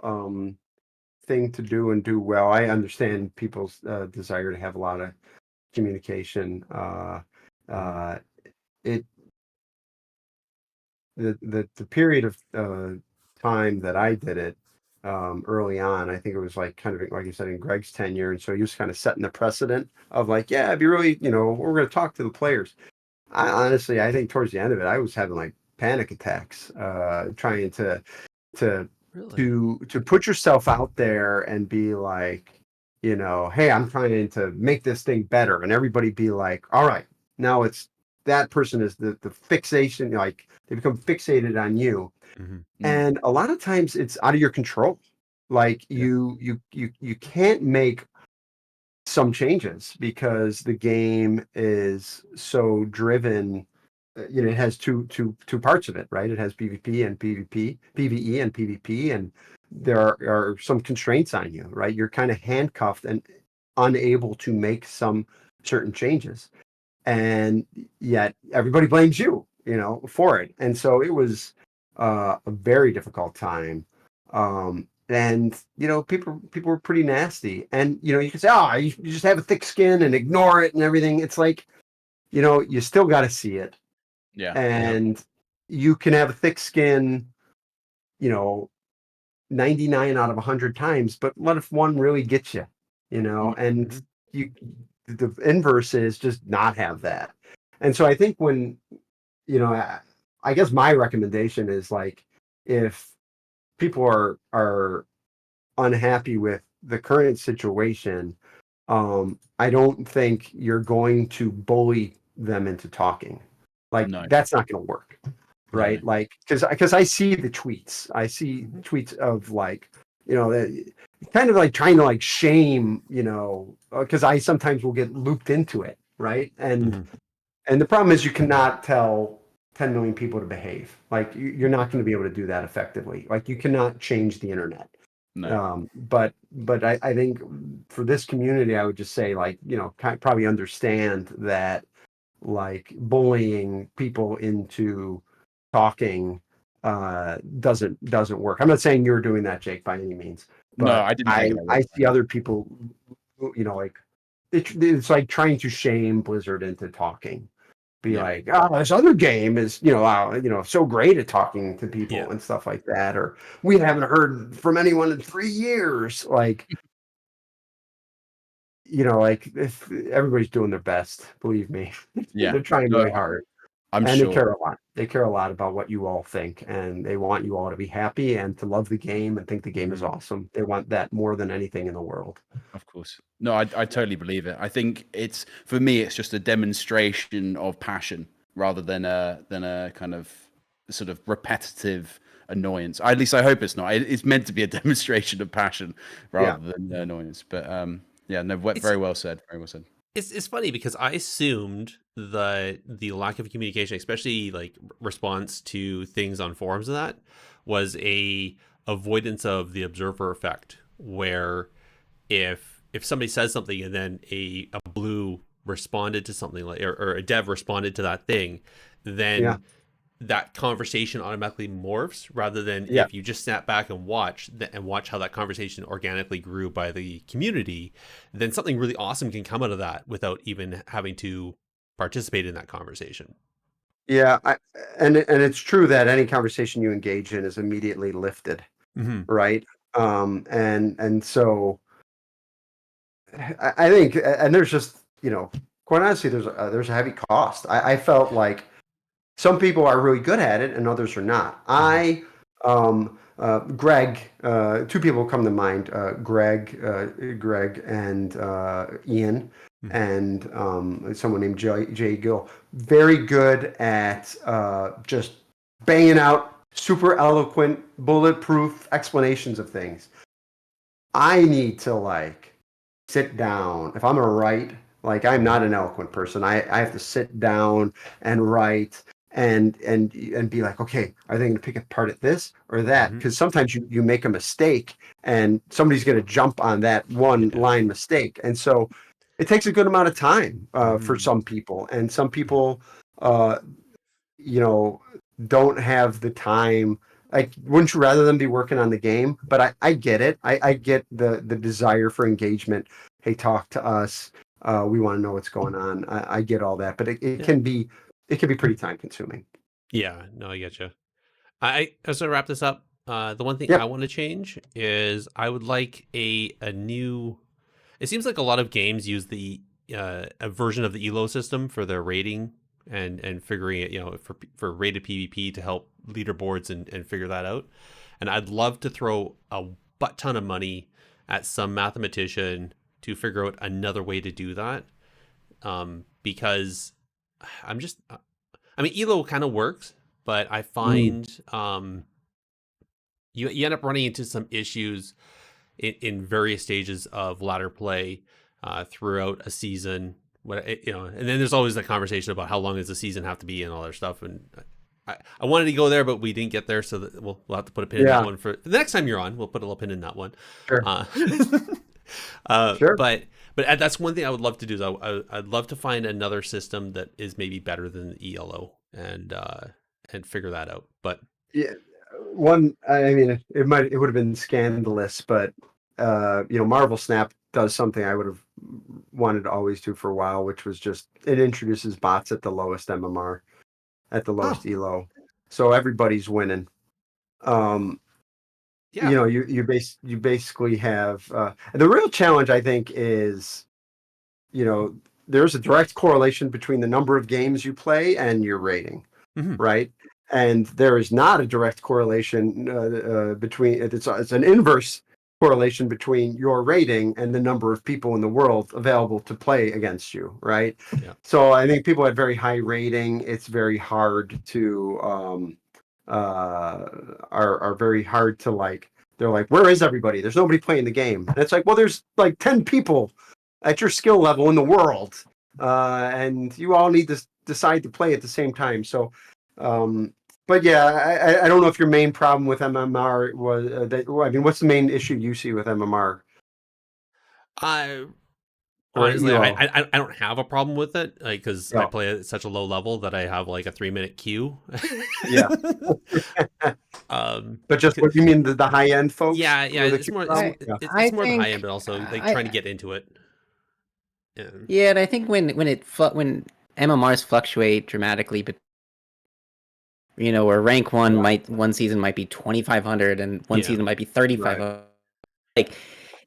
[SPEAKER 4] thing to do and do well. I understand people's desire to have a lot of communication. It the period of time that I did it early on, I think it was like kind of like you said in Greg's tenure, and so he was kind of setting the precedent of like, yeah, it'd be really, we're going to talk to the players. I think towards the end of it, I was having like panic attacks, trying to
[SPEAKER 1] Really?
[SPEAKER 4] to put yourself out there and be like, hey, I'm trying to make this thing better, and everybody be like, all right, now it's that person is the fixation, like they become fixated on you, and a lot of times it's out of your control. Like you can't make some changes because the game is so driven. It has two parts of it, right? It has PvP and PvP, PvE and PvP, and there are some constraints on you, right? You're kind of handcuffed and unable to make some certain changes, and yet everybody blames you, for it. And so it was a very difficult time. And people were pretty nasty, and you can say, oh, you just have a thick skin and ignore it and everything. It's like, you still got to see it.
[SPEAKER 3] Yeah.
[SPEAKER 4] And you can have a thick skin, 99 out of 100 times, but what if one really gets you, and you, the inverse is just not have that. And so I think when, I guess my recommendation is like, if people are unhappy with the current situation, I don't think you're going to bully them into talking. Like
[SPEAKER 3] No.
[SPEAKER 4] that's not going to work, right?
[SPEAKER 3] No.
[SPEAKER 4] Like because I see the tweets. I see tweets of like, kind of like trying to like shame, because I sometimes will get looped into it, right? And the problem is you cannot tell 10 million people to behave. Like you're not going to be able to do that effectively. Like you cannot change the internet.
[SPEAKER 3] No.
[SPEAKER 4] But I think for this community, I would just say like, probably understand that like bullying people into talking doesn't work. I'm not saying you're doing that, Jake, by any means,
[SPEAKER 3] No,
[SPEAKER 4] but
[SPEAKER 3] I didn't think
[SPEAKER 4] I see other people, like it's like trying to shame Blizzard into talking. Be like, oh, this other game is, so great at talking to people and stuff like that, or we haven't heard from anyone in 3 years. Like, like if everybody's doing their best, believe me,
[SPEAKER 3] Yeah.
[SPEAKER 4] they're trying
[SPEAKER 3] No,
[SPEAKER 4] really hard,
[SPEAKER 3] I'm
[SPEAKER 4] and
[SPEAKER 3] sure.
[SPEAKER 4] they care a lot. They care a lot about what you all think, and they want you all to be happy and to love the game and think the game is awesome. They want that more than anything in the world.
[SPEAKER 3] Of course. No, I totally believe it. I think for me, it's just a demonstration of passion rather than a kind of sort of repetitive annoyance. At least I hope it's not. It's meant to be a demonstration of passion rather than annoyance. But Yeah, no, very well said. Very well said.
[SPEAKER 1] It's funny because I assumed the lack of communication, especially like response to things on forums and that, was a avoidance of the observer effect, where if somebody says something and then a blue responded to something like or a dev responded to that thing, then that conversation automatically morphs rather than if you just snap back and watch how that conversation organically grew by the community, then something really awesome can come out of that without even having to participate in that conversation.
[SPEAKER 4] Yeah, and it's true that any conversation you engage in is immediately lifted, right? And so I think, and there's just, quite honestly, there's a heavy cost. I felt like some people are really good at it and others are not. Greg, two people come to mind, Greg and Ian, and someone named Jay Gill. Very good at just banging out super eloquent, bulletproof explanations of things. I need to sit down. If I'm gonna write, I'm not an eloquent person. I have to sit down and write and be like, okay, are they going to pick apart at this or that? Because sometimes you make a mistake and somebody's going to jump on that one line mistake, and so it takes a good amount of time for some people, and some people, don't have the time. Like, wouldn't you rather them be working on the game? But I get it. I get the desire for engagement. Hey, talk to us. We want to know what's going on. I get all that, but it can be pretty time consuming.
[SPEAKER 1] Yeah, no, I get you. I as I wrap this up, the one thing I want to change is I would like a new. It seems like a lot of games use the a version of the ELO system for their rating and figuring it, for rated PvP to help leaderboards and figure that out. And I'd love to throw a butt ton of money at some mathematician to figure out another way to do that. Because ELO kind of works, but I find you end up running into some issues in various stages of ladder play throughout a season. And then there's always the conversation about how long does the season have to be and all that stuff. And I wanted to go there, but we didn't get there, so that we'll have to put a pin in that one for the next time you're on. We'll put a little pin in that one.
[SPEAKER 4] Sure.
[SPEAKER 1] Sure. But that's one thing I would love to do. Is I'd love to find another system that is maybe better than ELO and figure that out. But
[SPEAKER 4] yeah, it would have been scandalous, but Marvel Snap does something I would have wanted to always do for a while, which was just it introduces bots at the lowest MMR, at the lowest ELO, so everybody's winning. You basically have and the real challenge, I think, is there's a direct correlation between the number of games you play and your rating, right? And there is not a direct correlation between it's an inverse correlation between your rating and the number of people in the world available to play against you, right?
[SPEAKER 1] Yeah.
[SPEAKER 4] So I think people at very high rating, it's very hard to are very hard to they're like, where is everybody? There's nobody playing the game. And it's like, well, there's 10 people at your skill level in the world, and you all need to decide to play at the same time. So but yeah, I don't know if your main problem with MMR was what's the main issue you see with MMR?
[SPEAKER 1] Honestly, I don't have a problem with it, because I play at such a low level that I have a 3-minute queue.
[SPEAKER 4] Yeah. But just what you mean, the high end folks?
[SPEAKER 1] Yeah. It's more the high end, but also trying to get into it.
[SPEAKER 2] Yeah, and I think when MMRs fluctuate dramatically, but where rank one season might be 2,500 and one season might be 3,500. Like,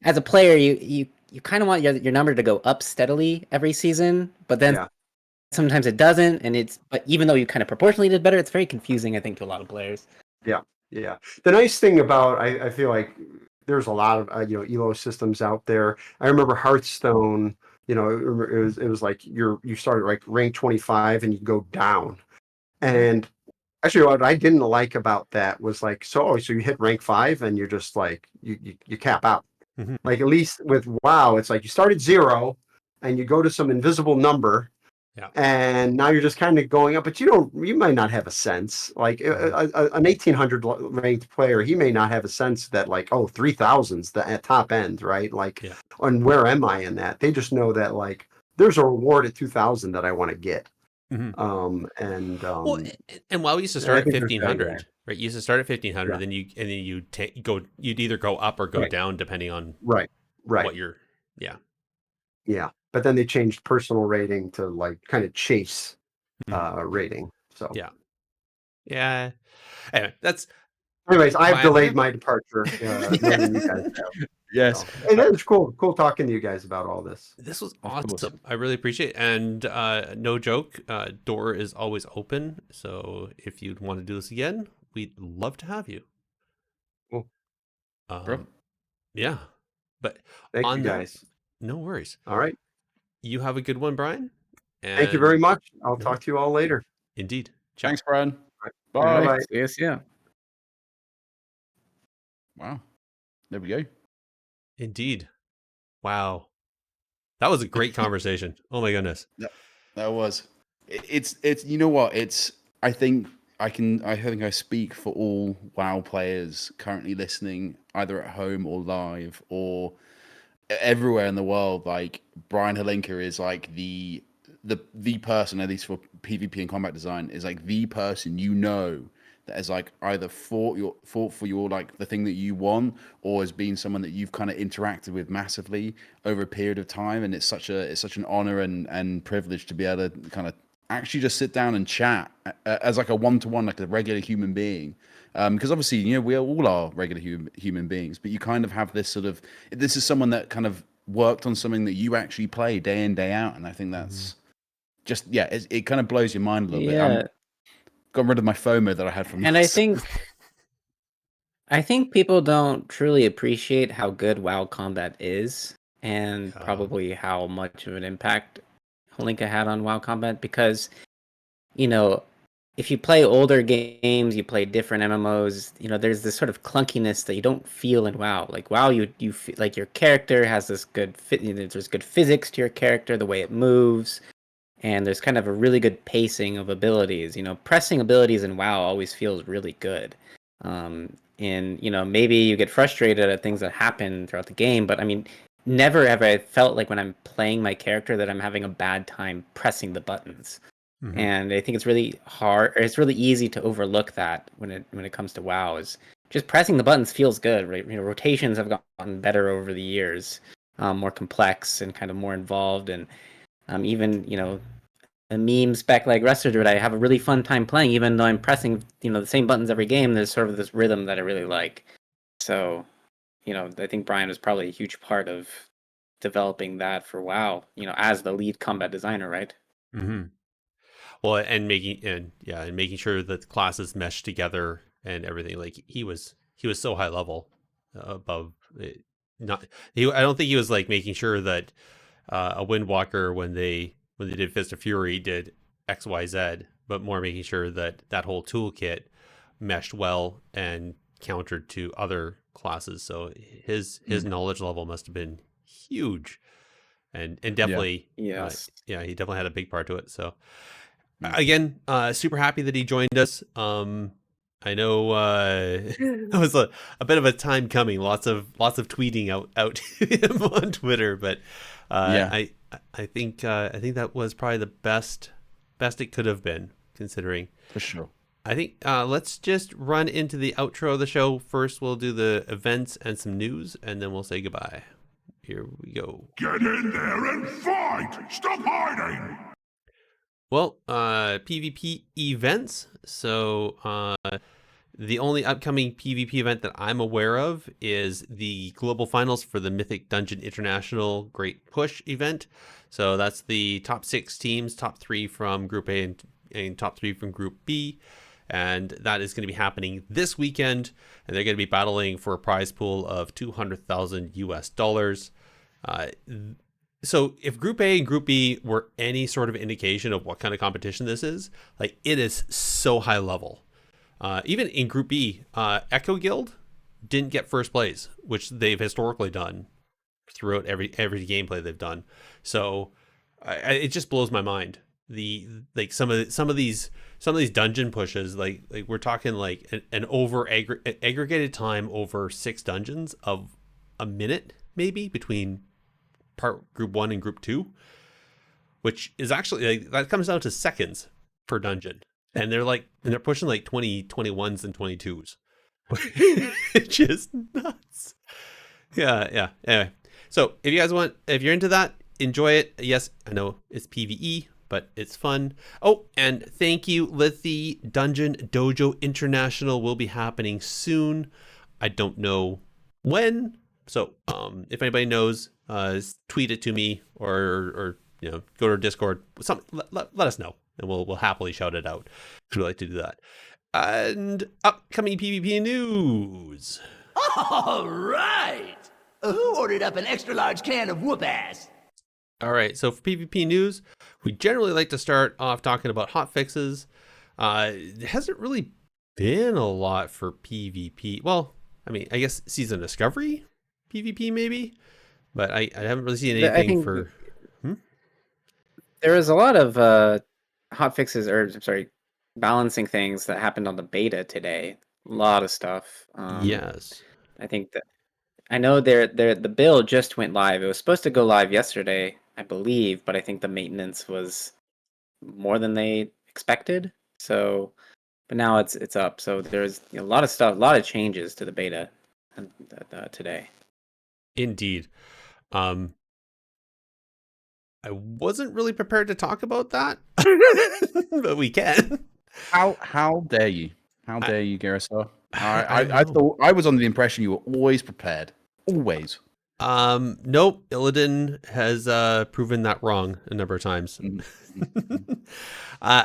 [SPEAKER 2] as a player, you kind of want your number to go up steadily every season, but then sometimes it doesn't, but even though you kind of proportionally did better, it's very confusing, I think, to a lot of players.
[SPEAKER 4] Yeah. The nice thing about I feel like there's a lot of ELO systems out there. I remember Hearthstone. It was like you started rank 25 and you go down, and actually, what I didn't like about that was so you hit rank 5 and you're just you cap out.
[SPEAKER 1] Mhm.
[SPEAKER 4] Like at least with WoW, it's like you start at 0 and you go to some invisible number,
[SPEAKER 1] Yeah.
[SPEAKER 4] and now you're just kind of going up, but you might not have a sense. Like an 1800 ranked player, he may not have a sense that like, oh, 3000's the at top end, right? Like,
[SPEAKER 1] Yeah.
[SPEAKER 4] and where am I in that? They just know that like there's a reward at 2000 that I want to get.
[SPEAKER 1] Mhm.
[SPEAKER 4] And
[SPEAKER 1] Well, and WoW used to
[SPEAKER 4] I
[SPEAKER 1] start at
[SPEAKER 4] think there's value
[SPEAKER 1] 1500,
[SPEAKER 4] there.
[SPEAKER 1] right? You used to start at 1500,
[SPEAKER 4] Yeah.
[SPEAKER 1] then you'd either go up or go
[SPEAKER 4] Right.
[SPEAKER 1] down depending on
[SPEAKER 4] Right. Right.
[SPEAKER 1] what you're. Yeah.
[SPEAKER 4] Yeah. But then they changed personal rating to like kind of chase
[SPEAKER 1] Mhm.
[SPEAKER 4] rating. So
[SPEAKER 1] Yeah. Yeah. Anyway, that's
[SPEAKER 4] anyways, I've
[SPEAKER 1] my
[SPEAKER 4] delayed
[SPEAKER 1] answer.
[SPEAKER 4] my departure more than you guys have.
[SPEAKER 3] Yes.
[SPEAKER 4] So, and it's cool talking to you guys about all this.
[SPEAKER 1] This was
[SPEAKER 3] Of course.
[SPEAKER 1] awesome. I really appreciate it. And no joke, door is always open. So if you'd want to do this again, we'd love to have you.
[SPEAKER 4] Cool.
[SPEAKER 3] Bro.
[SPEAKER 1] Yeah. But
[SPEAKER 4] Thank
[SPEAKER 1] on
[SPEAKER 4] you
[SPEAKER 1] that,
[SPEAKER 4] guys.
[SPEAKER 1] no worries.
[SPEAKER 4] All right.
[SPEAKER 1] You have a good one, Brian.
[SPEAKER 4] Thank you very
[SPEAKER 1] And
[SPEAKER 4] much. I'll
[SPEAKER 1] no,
[SPEAKER 4] talk to you all later.
[SPEAKER 1] indeed. Ciao.
[SPEAKER 3] Thanks, Brian.
[SPEAKER 4] All
[SPEAKER 3] Bye.
[SPEAKER 4] right. Bye-bye.
[SPEAKER 2] Yes, yeah.
[SPEAKER 3] Wow. There we go.
[SPEAKER 1] Indeed. Wow. That was a great conversation. Oh my goodness.
[SPEAKER 3] That was. It's you know what? I think I speak for all WoW players currently listening, either at home or live or everywhere in the world. Like Brian Holinka is like the person, at least for PvP and combat design, is like the person that has like either fought for your like the thing that you want, or has been someone that you've kind of interacted with massively over a period of time. And it's such an honor and privilege to be able to kind of actually just sit down and chat as like a one-to-one, like a regular human being. Because obviously, we all are regular human beings, but you kind of have this sort of, this is someone that kind of worked on something that you actually play day in, day out. And I think that's just, yeah, it kind of blows your mind a little bit.
[SPEAKER 2] Yeah.
[SPEAKER 3] Got rid of my FOMO that I had from
[SPEAKER 2] And I
[SPEAKER 3] this.
[SPEAKER 2] think people don't truly appreciate how good WoW combat is, and
[SPEAKER 1] Yeah.
[SPEAKER 2] probably how much of an impact Holinka had on WoW combat, because if you play older games, you play different MMOs, there's this sort of clunkiness that you don't feel in WoW. Like WoW, you feel like your character has this good fit. There's good physics to your character, the way it moves, and there's kind of a really good pacing of abilities. Pressing abilities in WoW always feels really good. And maybe you get frustrated at things that happen throughout the game, but I mean, never have I felt like when I'm playing my character that I'm having a bad time pressing the buttons.
[SPEAKER 1] Mhm.
[SPEAKER 2] And I think it's really hard, or it's really easy to overlook that when it comes to WoW. Is just pressing the buttons feels good, right? Rotations have gotten better over the years, more complex and kind of more involved, and even a meme spec like Wrestler Druid, I have a really fun time playing, even though I'm pressing the same buttons every game. There's sort of this rhythm that I really like. So, I think Brian was probably a huge part of developing that for WoW. As the lead combat designer, right?
[SPEAKER 1] Mm-hmm. Well, and making sure that the classes mesh together and everything. Like he was so high level above it. I don't think he was like making sure that a Windwalker when they did Fist of Fury did XYZ, but more making sure that that whole toolkit meshed well and countered to other classes. So his knowledge level must have been huge, and definitely
[SPEAKER 2] Yes.
[SPEAKER 1] he definitely had a big part to it. So again, super happy that he joined us. I know it was a bit of a time coming. Lots of tweeting out to him on Twitter, but I think that was probably the best it could have been, considering.
[SPEAKER 3] For sure.
[SPEAKER 1] I think let's just run into the outro of the show. First, we'll do the events and some news, and then we'll say goodbye. Here we go.
[SPEAKER 5] Get in there and fight! Stop hiding!
[SPEAKER 1] Well, PvP events. So the only upcoming PvP event that I'm aware of is the global finals for the Mythic Dungeon International Great Push event. So that's the top 6 teams, top 3 from Group A and top 3 from Group B. And that is going to be happening this weekend. And they're going to be battling for a prize pool of $200,000 US. So if Group A and Group B were any sort of indication of what kind of competition this is, like it is so high level. Even in Group B, Echo Guild, didn't get first place, which they've historically done throughout every gameplay they've done. So it just blows my mind. Some of these dungeon pushes, like we're talking like an aggregated time over 6 dungeons of a minute maybe between group 1 and group 2, which is actually like, that comes down to seconds per dungeon, and they're pushing like 21s and 22s. It's just nuts. Yeah. Anyway, so if you're into that, enjoy it. Yes, I know it's PvE, but it's fun. Oh, and thank you, Lithy. Dungeon Dojo International will be happening soon. I don't know when. So if anybody knows, tweet it to me or go to our Discord. Let us know, and we'll happily shout it out if we'd like to do that. And upcoming PvP news.
[SPEAKER 6] All right. Who ordered up an extra large can of whoop ass?
[SPEAKER 1] All right, so for PvP news, we generally like to start off talking about hot fixes. There hasn't really been a lot for PvP. Well, I mean, I guess Season Discovery PvP maybe, but I haven't really seen anything for...
[SPEAKER 2] There was a lot of hot fixes, or I'm sorry, balancing things that happened on the beta today. A lot of stuff.
[SPEAKER 1] Yes.
[SPEAKER 2] I think that I know the build just went live. It was supposed to go live yesterday, I believe, but I think the maintenance was more than they expected. So, but now it's up. So there's a lot of stuff, a lot of changes to the beta today.
[SPEAKER 1] Indeed. I wasn't really prepared to talk about that, but we can.
[SPEAKER 3] How dare you? How dare you, Garrison? I thought I was under the impression you were always prepared. Always.
[SPEAKER 1] Nope. Illidan has proven that wrong a number of times.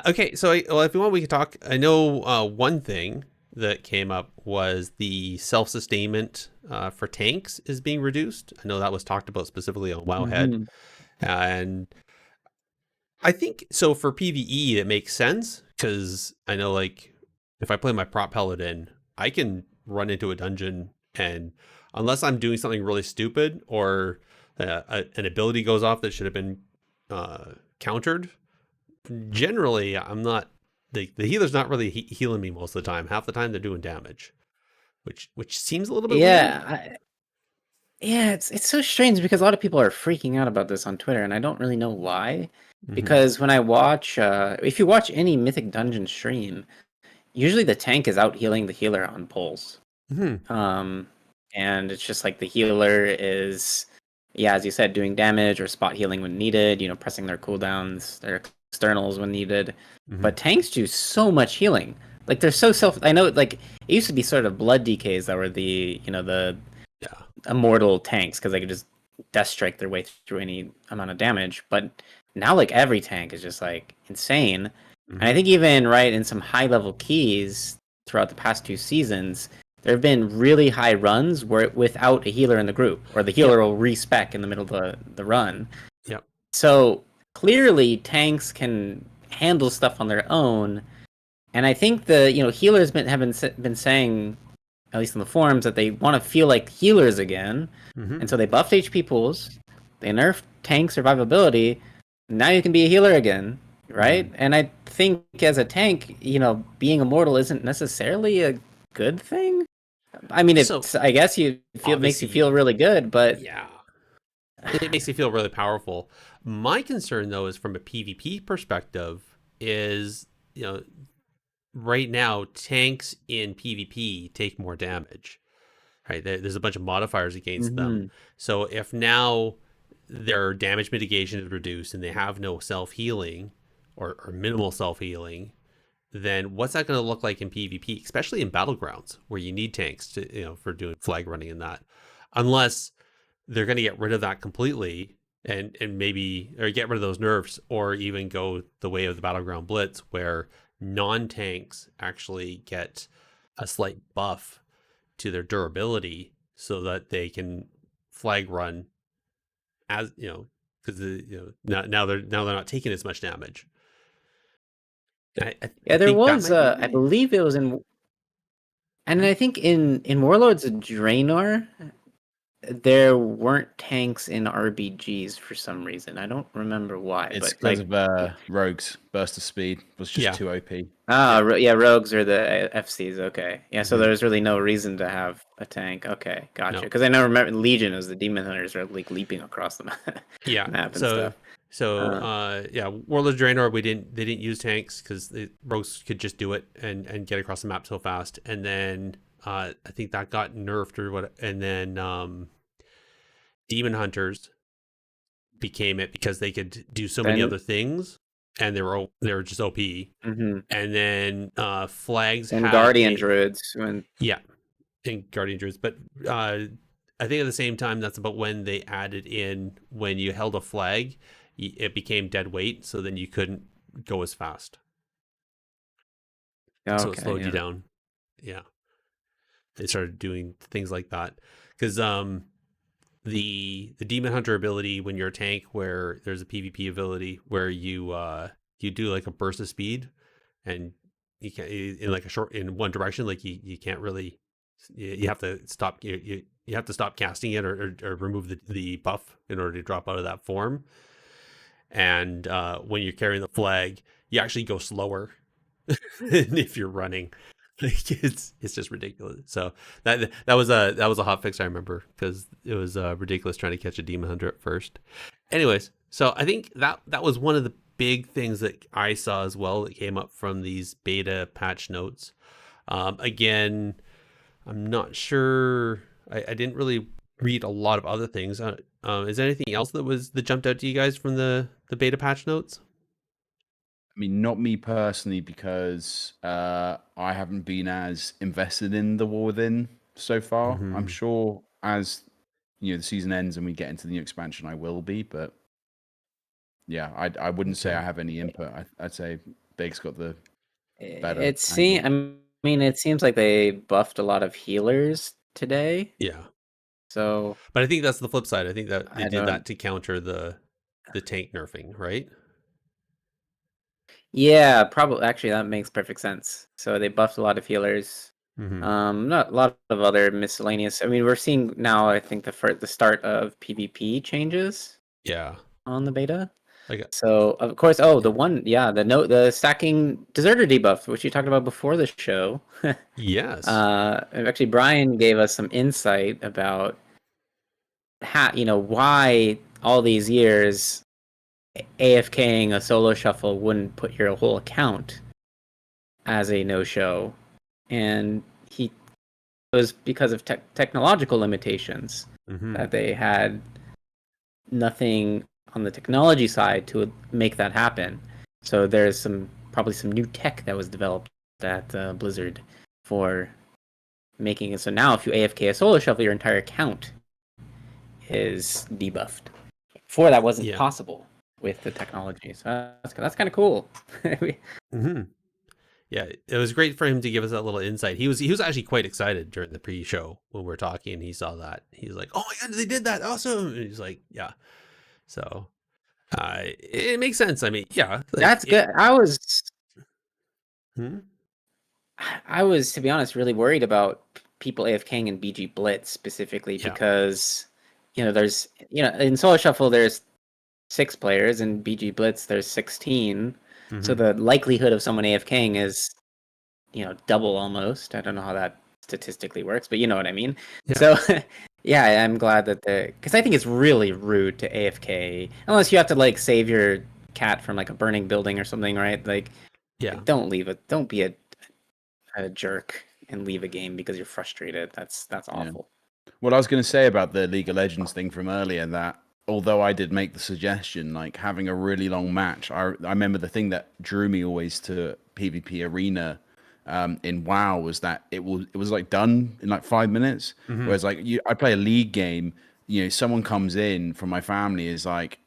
[SPEAKER 1] Okay, so if you want, we can talk. I know one thing that came up was the self-sustainment for tanks is being reduced. I know that was talked about specifically on Wowhead. And I think so for PvE it makes sense, because I know, like, if I play my prop paladin, I can run into a dungeon, and unless I'm doing something really stupid or an ability goes off that should have been countered, generally I'm not, the healer's not really healing me most of the time. Half the time they're doing damage, which seems a little bit weird.
[SPEAKER 2] Yeah, it's so strange because a lot of people are freaking out about this on Twitter, and I don't really know why. Because when I watch, if you watch any Mythic Dungeon stream, usually the tank is out healing the healer on pulls. And it's just like the healer is, as you said, doing damage or spot healing when needed, pressing their cooldowns, their externals when needed. But tanks do so much healing. Like, they're so I know, like, it used to be sort of blood DKs that were the immortal tanks, because they could just death strike their way through any amount of damage. But now, like, every tank is just like insane. And I think even in some high level keys throughout the past 2 seasons, there have been really high runs where without a healer in the group, or the healer will respec in the middle of the run. So clearly tanks can handle stuff on their own. And I think the healers have been saying, at least in the forums, that they want to feel like healers again. And so they buffed HP pools, they nerfed tank survivability, now you can be a healer again, right? And I think as a tank, being immortal isn't necessarily a good thing. I mean, I guess it makes you feel really good, but
[SPEAKER 1] yeah, it makes you feel really powerful. My concern, though, is from a PvP perspective, is right now tanks in PvP take more damage, right? There's a bunch of modifiers against them. So if now their damage mitigation is reduced and they have no self-healing or minimal self-healing, then what's that going to look like in PvP, especially in battlegrounds where you need tanks to for doing flag running and that, unless they're going to get rid of that completely and maybe, or get rid of those nerfs, or even go the way of the battleground blitz where non-tanks actually get a slight buff to their durability so that they can flag run, as because now they're not taking as much damage.
[SPEAKER 2] there was I believe it was in And I think in Warlords of Draenor, there weren't tanks in RBGs for some reason. I don't remember why,
[SPEAKER 3] It's
[SPEAKER 2] but
[SPEAKER 3] because
[SPEAKER 2] like,
[SPEAKER 3] of Rogue's burst of speed was just
[SPEAKER 1] Yeah.
[SPEAKER 3] too OP.
[SPEAKER 2] yeah, rogues are the FCs. Okay, yeah. So
[SPEAKER 1] Mhm.
[SPEAKER 2] there's really no reason to have a tank. Okay, gotcha.
[SPEAKER 1] No.
[SPEAKER 2] Because I know remember Legion is the demon hunters are like leaping across the
[SPEAKER 1] Yeah.
[SPEAKER 2] map and
[SPEAKER 1] So
[SPEAKER 2] stuff.
[SPEAKER 1] yeah, World of Draenor they didn't use tanks because the rogues could just do it and get across the map so fast. And then I think that got nerfed or what. And then demon hunters became it because they could do so many
[SPEAKER 2] Then,
[SPEAKER 1] other things, and they were just OP.
[SPEAKER 2] mhm.
[SPEAKER 1] And then flags
[SPEAKER 2] And
[SPEAKER 1] had
[SPEAKER 2] Guardian
[SPEAKER 1] a
[SPEAKER 2] Druids when
[SPEAKER 1] yeah, and Guardian Druids. But I think at the same time that's about when they added in when you held a flag, it became dead weight, so then you couldn't go as fast. So it
[SPEAKER 2] okay,
[SPEAKER 1] slowed you
[SPEAKER 2] yeah.
[SPEAKER 1] down. Yeah, they started doing things like that because the demon hunter ability when you're a tank, where there's a PvP ability where you do like a burst of speed, and you can't in like a short in one direction, like you can't really, you have to stop you have to stop casting it or remove the buff in order to drop out of that form. And when you're carrying the flag, you actually go slower than if you're running. Like it's just ridiculous. So that was a hot fix I remember, because it was ridiculous trying to catch a demon hunter at first. Anyways, so I think that was one of the big things that I saw as well that came up from these beta patch notes. Again, I'm not sure. I didn't really read a lot of other things. Is there anything else that jumped out to you guys from the beta patch notes?
[SPEAKER 3] I mean, not me personally, because I haven't been as invested in the War Within so far. I'm
[SPEAKER 1] Mhm.
[SPEAKER 3] sure as the season ends and we get into the new expansion, I will be. But yeah, I wouldn't say
[SPEAKER 1] Okay.
[SPEAKER 3] I have any input. I'd say Big's got the better
[SPEAKER 2] It seems.
[SPEAKER 3] angle.
[SPEAKER 2] I mean, it seems like they buffed a lot of healers today.
[SPEAKER 1] Yeah.
[SPEAKER 2] So
[SPEAKER 1] But I think that's the flip side. I think that they
[SPEAKER 2] I
[SPEAKER 1] did
[SPEAKER 2] don't.
[SPEAKER 1] that to counter the tank nerfing, right?
[SPEAKER 2] Yeah, probably. Actually, that makes perfect sense. So they buffed a lot of healers.
[SPEAKER 1] Mm-hmm.
[SPEAKER 2] Not a lot of other miscellaneous. I mean, we're seeing now. I think the start of PvP changes
[SPEAKER 1] Yeah.
[SPEAKER 2] on the beta.
[SPEAKER 1] Like
[SPEAKER 2] So of course, the stacking deserter debuff, which you talked about before the show.
[SPEAKER 1] yes.
[SPEAKER 2] Actually, Brian gave us some insight about why all these years AFKing a solo shuffle wouldn't put your whole account as a no-show, and it was because of technological limitations
[SPEAKER 1] Mm-hmm.
[SPEAKER 2] that they had nothing on the technology side to make that happen. So there's probably some new tech that was developed at Blizzard for making it so now if you AFK a solo shuffle, your entire account is debuffed. Before that wasn't
[SPEAKER 1] Yeah.
[SPEAKER 2] possible with the technology. So that's kind of cool.
[SPEAKER 1] Mm-hmm. Yeah, it was great for him to give us that little insight. He was actually quite excited during the pre-show when we were talking, and he saw that. He's like, "Oh my god, they did that! Awesome!" And he's like, "Yeah." So it makes sense. I mean, yeah, like
[SPEAKER 2] That's good.
[SPEAKER 1] Hmm?
[SPEAKER 2] I was, to be honest, really worried about people AFKing in BG Blitz specifically
[SPEAKER 1] Yeah.
[SPEAKER 2] because, there's, in Solo Shuffle there's 6 players, in BG Blitz there's 16. So
[SPEAKER 1] Mm-hmm.
[SPEAKER 2] the likelihood of someone AFKing is, double almost. I don't know how that statistically works, but you know what I mean.
[SPEAKER 1] Yeah.
[SPEAKER 2] So, yeah, I'm glad that because I think it's really rude to AFK unless you have to like save your cat from like a burning building or something, right? Like,
[SPEAKER 1] Yeah.
[SPEAKER 2] don't be a jerk and leave a game because you're frustrated. That's awful.
[SPEAKER 3] What I was going to say about the League of Legends thing from earlier, that although I did make the suggestion, like having a really long match, I remember the thing that drew me always to PvP Arena in WoW was that it was like done in like 5 minutes.
[SPEAKER 1] Mm-hmm.
[SPEAKER 3] Whereas like I play a league game, someone comes in from my family is like,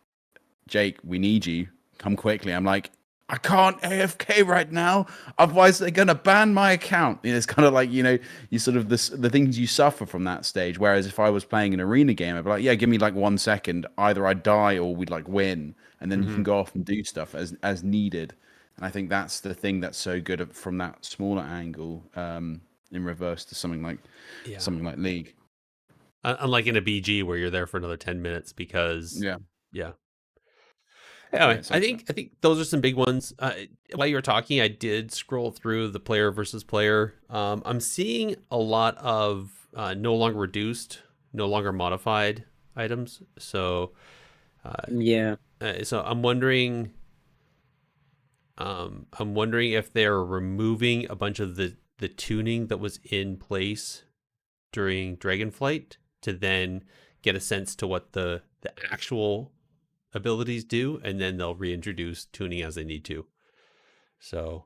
[SPEAKER 3] Jake, we need you, come quickly. I'm like, I can't AFK right now, otherwise they're gonna ban my account. It's kind of like you sort of the things you suffer from that stage. Whereas if I was playing an arena game, I'd be like, yeah, give me like 1 second, either I die or we'd like win, and then you can go off and do stuff as needed. And I think that's the thing that's so good from that smaller angle. in reverse to something like
[SPEAKER 1] Yeah.
[SPEAKER 3] League.
[SPEAKER 1] Unlike in a BG where you're there for another 10 minutes because
[SPEAKER 3] Yeah.
[SPEAKER 1] Anyway,
[SPEAKER 3] it's
[SPEAKER 1] I think those are some big ones. While you were talking, I did scroll through the player versus player. I'm seeing a lot of no longer reduced, no longer modified items. So
[SPEAKER 2] Yeah.
[SPEAKER 1] so I'm wondering if they're removing a bunch of the tuning that was in place during Dragonflight to then get a sense to what the actual abilities do, and then they'll reintroduce tuning as they need to. So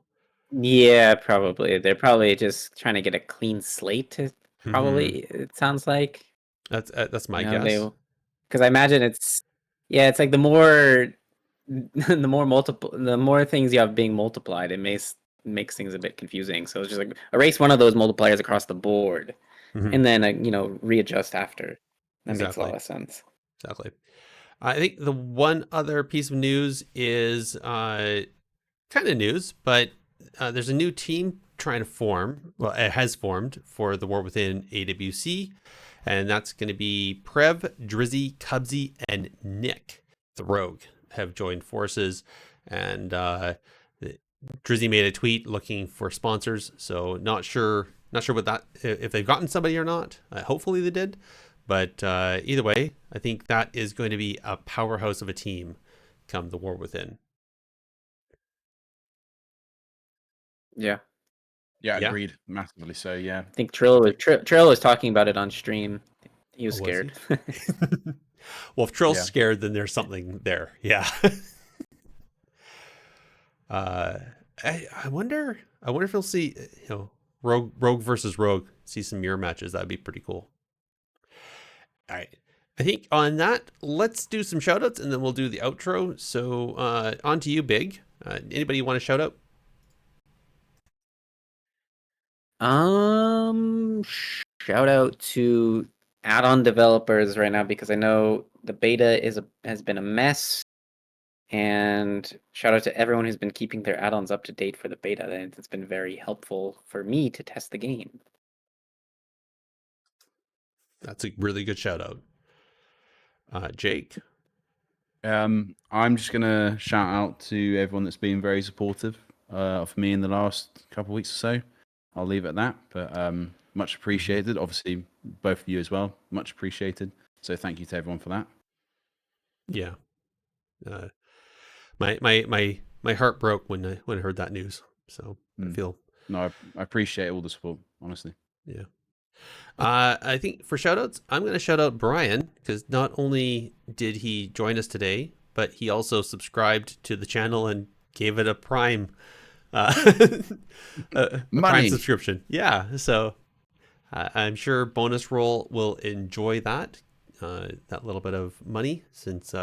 [SPEAKER 2] Yeah, probably. They're probably just trying to get a clean slate. Probably, it sounds like.
[SPEAKER 1] that's my
[SPEAKER 2] You know, they
[SPEAKER 1] guess.
[SPEAKER 2] because I imagine it's like the more the more things you have being multiplied, it makes things a bit confusing. So it's just like erase one of those multipliers across the board,
[SPEAKER 1] Mhm.
[SPEAKER 2] and then readjust after. That makes a
[SPEAKER 1] Exactly.
[SPEAKER 2] lot of sense.
[SPEAKER 1] Exactly. I think the one other piece of news is kind of news, but there's a new team trying to form. Well, it has formed for the War Within AWC, and that's going to be Prev, Drizzy, Cubsy, and Nick, the Rogue, have joined forces. And Drizzy made a tweet looking for sponsors, so not sure what that if they've gotten somebody or not. Hopefully they did, but either way, I think that is going to be a powerhouse of a team come the War Within.
[SPEAKER 2] Yeah,
[SPEAKER 3] Yeah,
[SPEAKER 1] Yeah.
[SPEAKER 3] agreed. Massively so, yeah.
[SPEAKER 2] I think Trill was talking about it on stream. He was
[SPEAKER 1] Oh, was
[SPEAKER 2] scared.
[SPEAKER 1] Well, if Trill's
[SPEAKER 3] Yeah.
[SPEAKER 1] scared, then there's something there. Yeah. I wonder if we'll see, Rogue versus Rogue, see some mirror matches. That'd be pretty cool. All right. I think on that, let's do some shout outs and then we'll do the outro. So on to you, Big. Anybody you want to shout out?
[SPEAKER 2] Shout out to add-on developers right now because I know the beta has been a mess. And shout out to everyone who's been keeping their add-ons up to date for the beta. It's been very helpful for me to test the game.
[SPEAKER 1] That's a really good shout out. Jake.
[SPEAKER 3] I'm just gonna shout out to everyone that's been very supportive of me in the last couple of weeks or so. I'll leave it at that, but much appreciated. Obviously, both of you as well, much appreciated. So thank you to everyone for that.
[SPEAKER 1] Yeah. My heart broke when I heard that news. So I feel
[SPEAKER 3] No, I appreciate all the support, honestly.
[SPEAKER 1] yeah. I think for shoutouts, I'm going to shout out Brian because not only did he join us today, but he also subscribed to the channel and gave it a Prime, a Prime
[SPEAKER 3] Money.
[SPEAKER 1] subscription. Yeah, so I'm sure Bonus Roll will enjoy that little bit of money since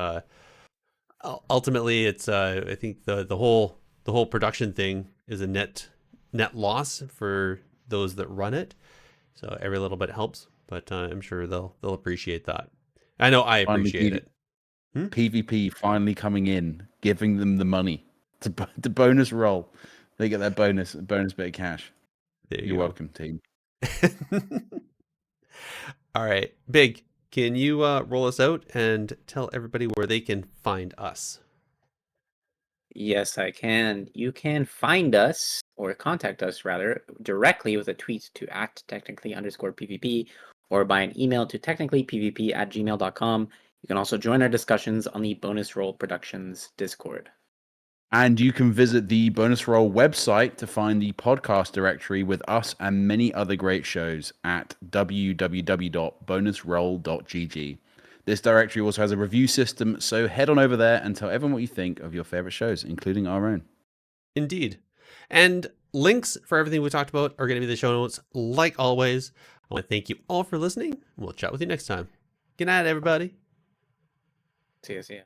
[SPEAKER 1] ultimately it's I think the whole production thing is a net loss for those that run it. So every little bit helps, but I'm sure they'll appreciate that. I know I appreciate it.
[SPEAKER 3] PvP finally coming in, giving them the money to bonus roll. They get their bonus bit of cash. You're welcome, team.
[SPEAKER 1] All right, Big, can you roll us out and tell everybody where they can find us?
[SPEAKER 2] Yes, I can. You can find us, or contact us rather, directly with a tweet to @technically_PvP, or by an email to technicallypvp@gmail.com. You can also join our discussions on the Bonus Roll Productions Discord.
[SPEAKER 3] And you can visit the Bonus Roll website to find the podcast directory with us and many other great shows at www.bonusroll.gg. This directory also has a review system, so head on over there and tell everyone what you think of your favorite shows, including our own.
[SPEAKER 1] Indeed. And links for everything we talked about are going to be in the show notes, like always. I want to thank you all for listening. We'll chat with you next time. Good night, everybody.
[SPEAKER 2] See ya.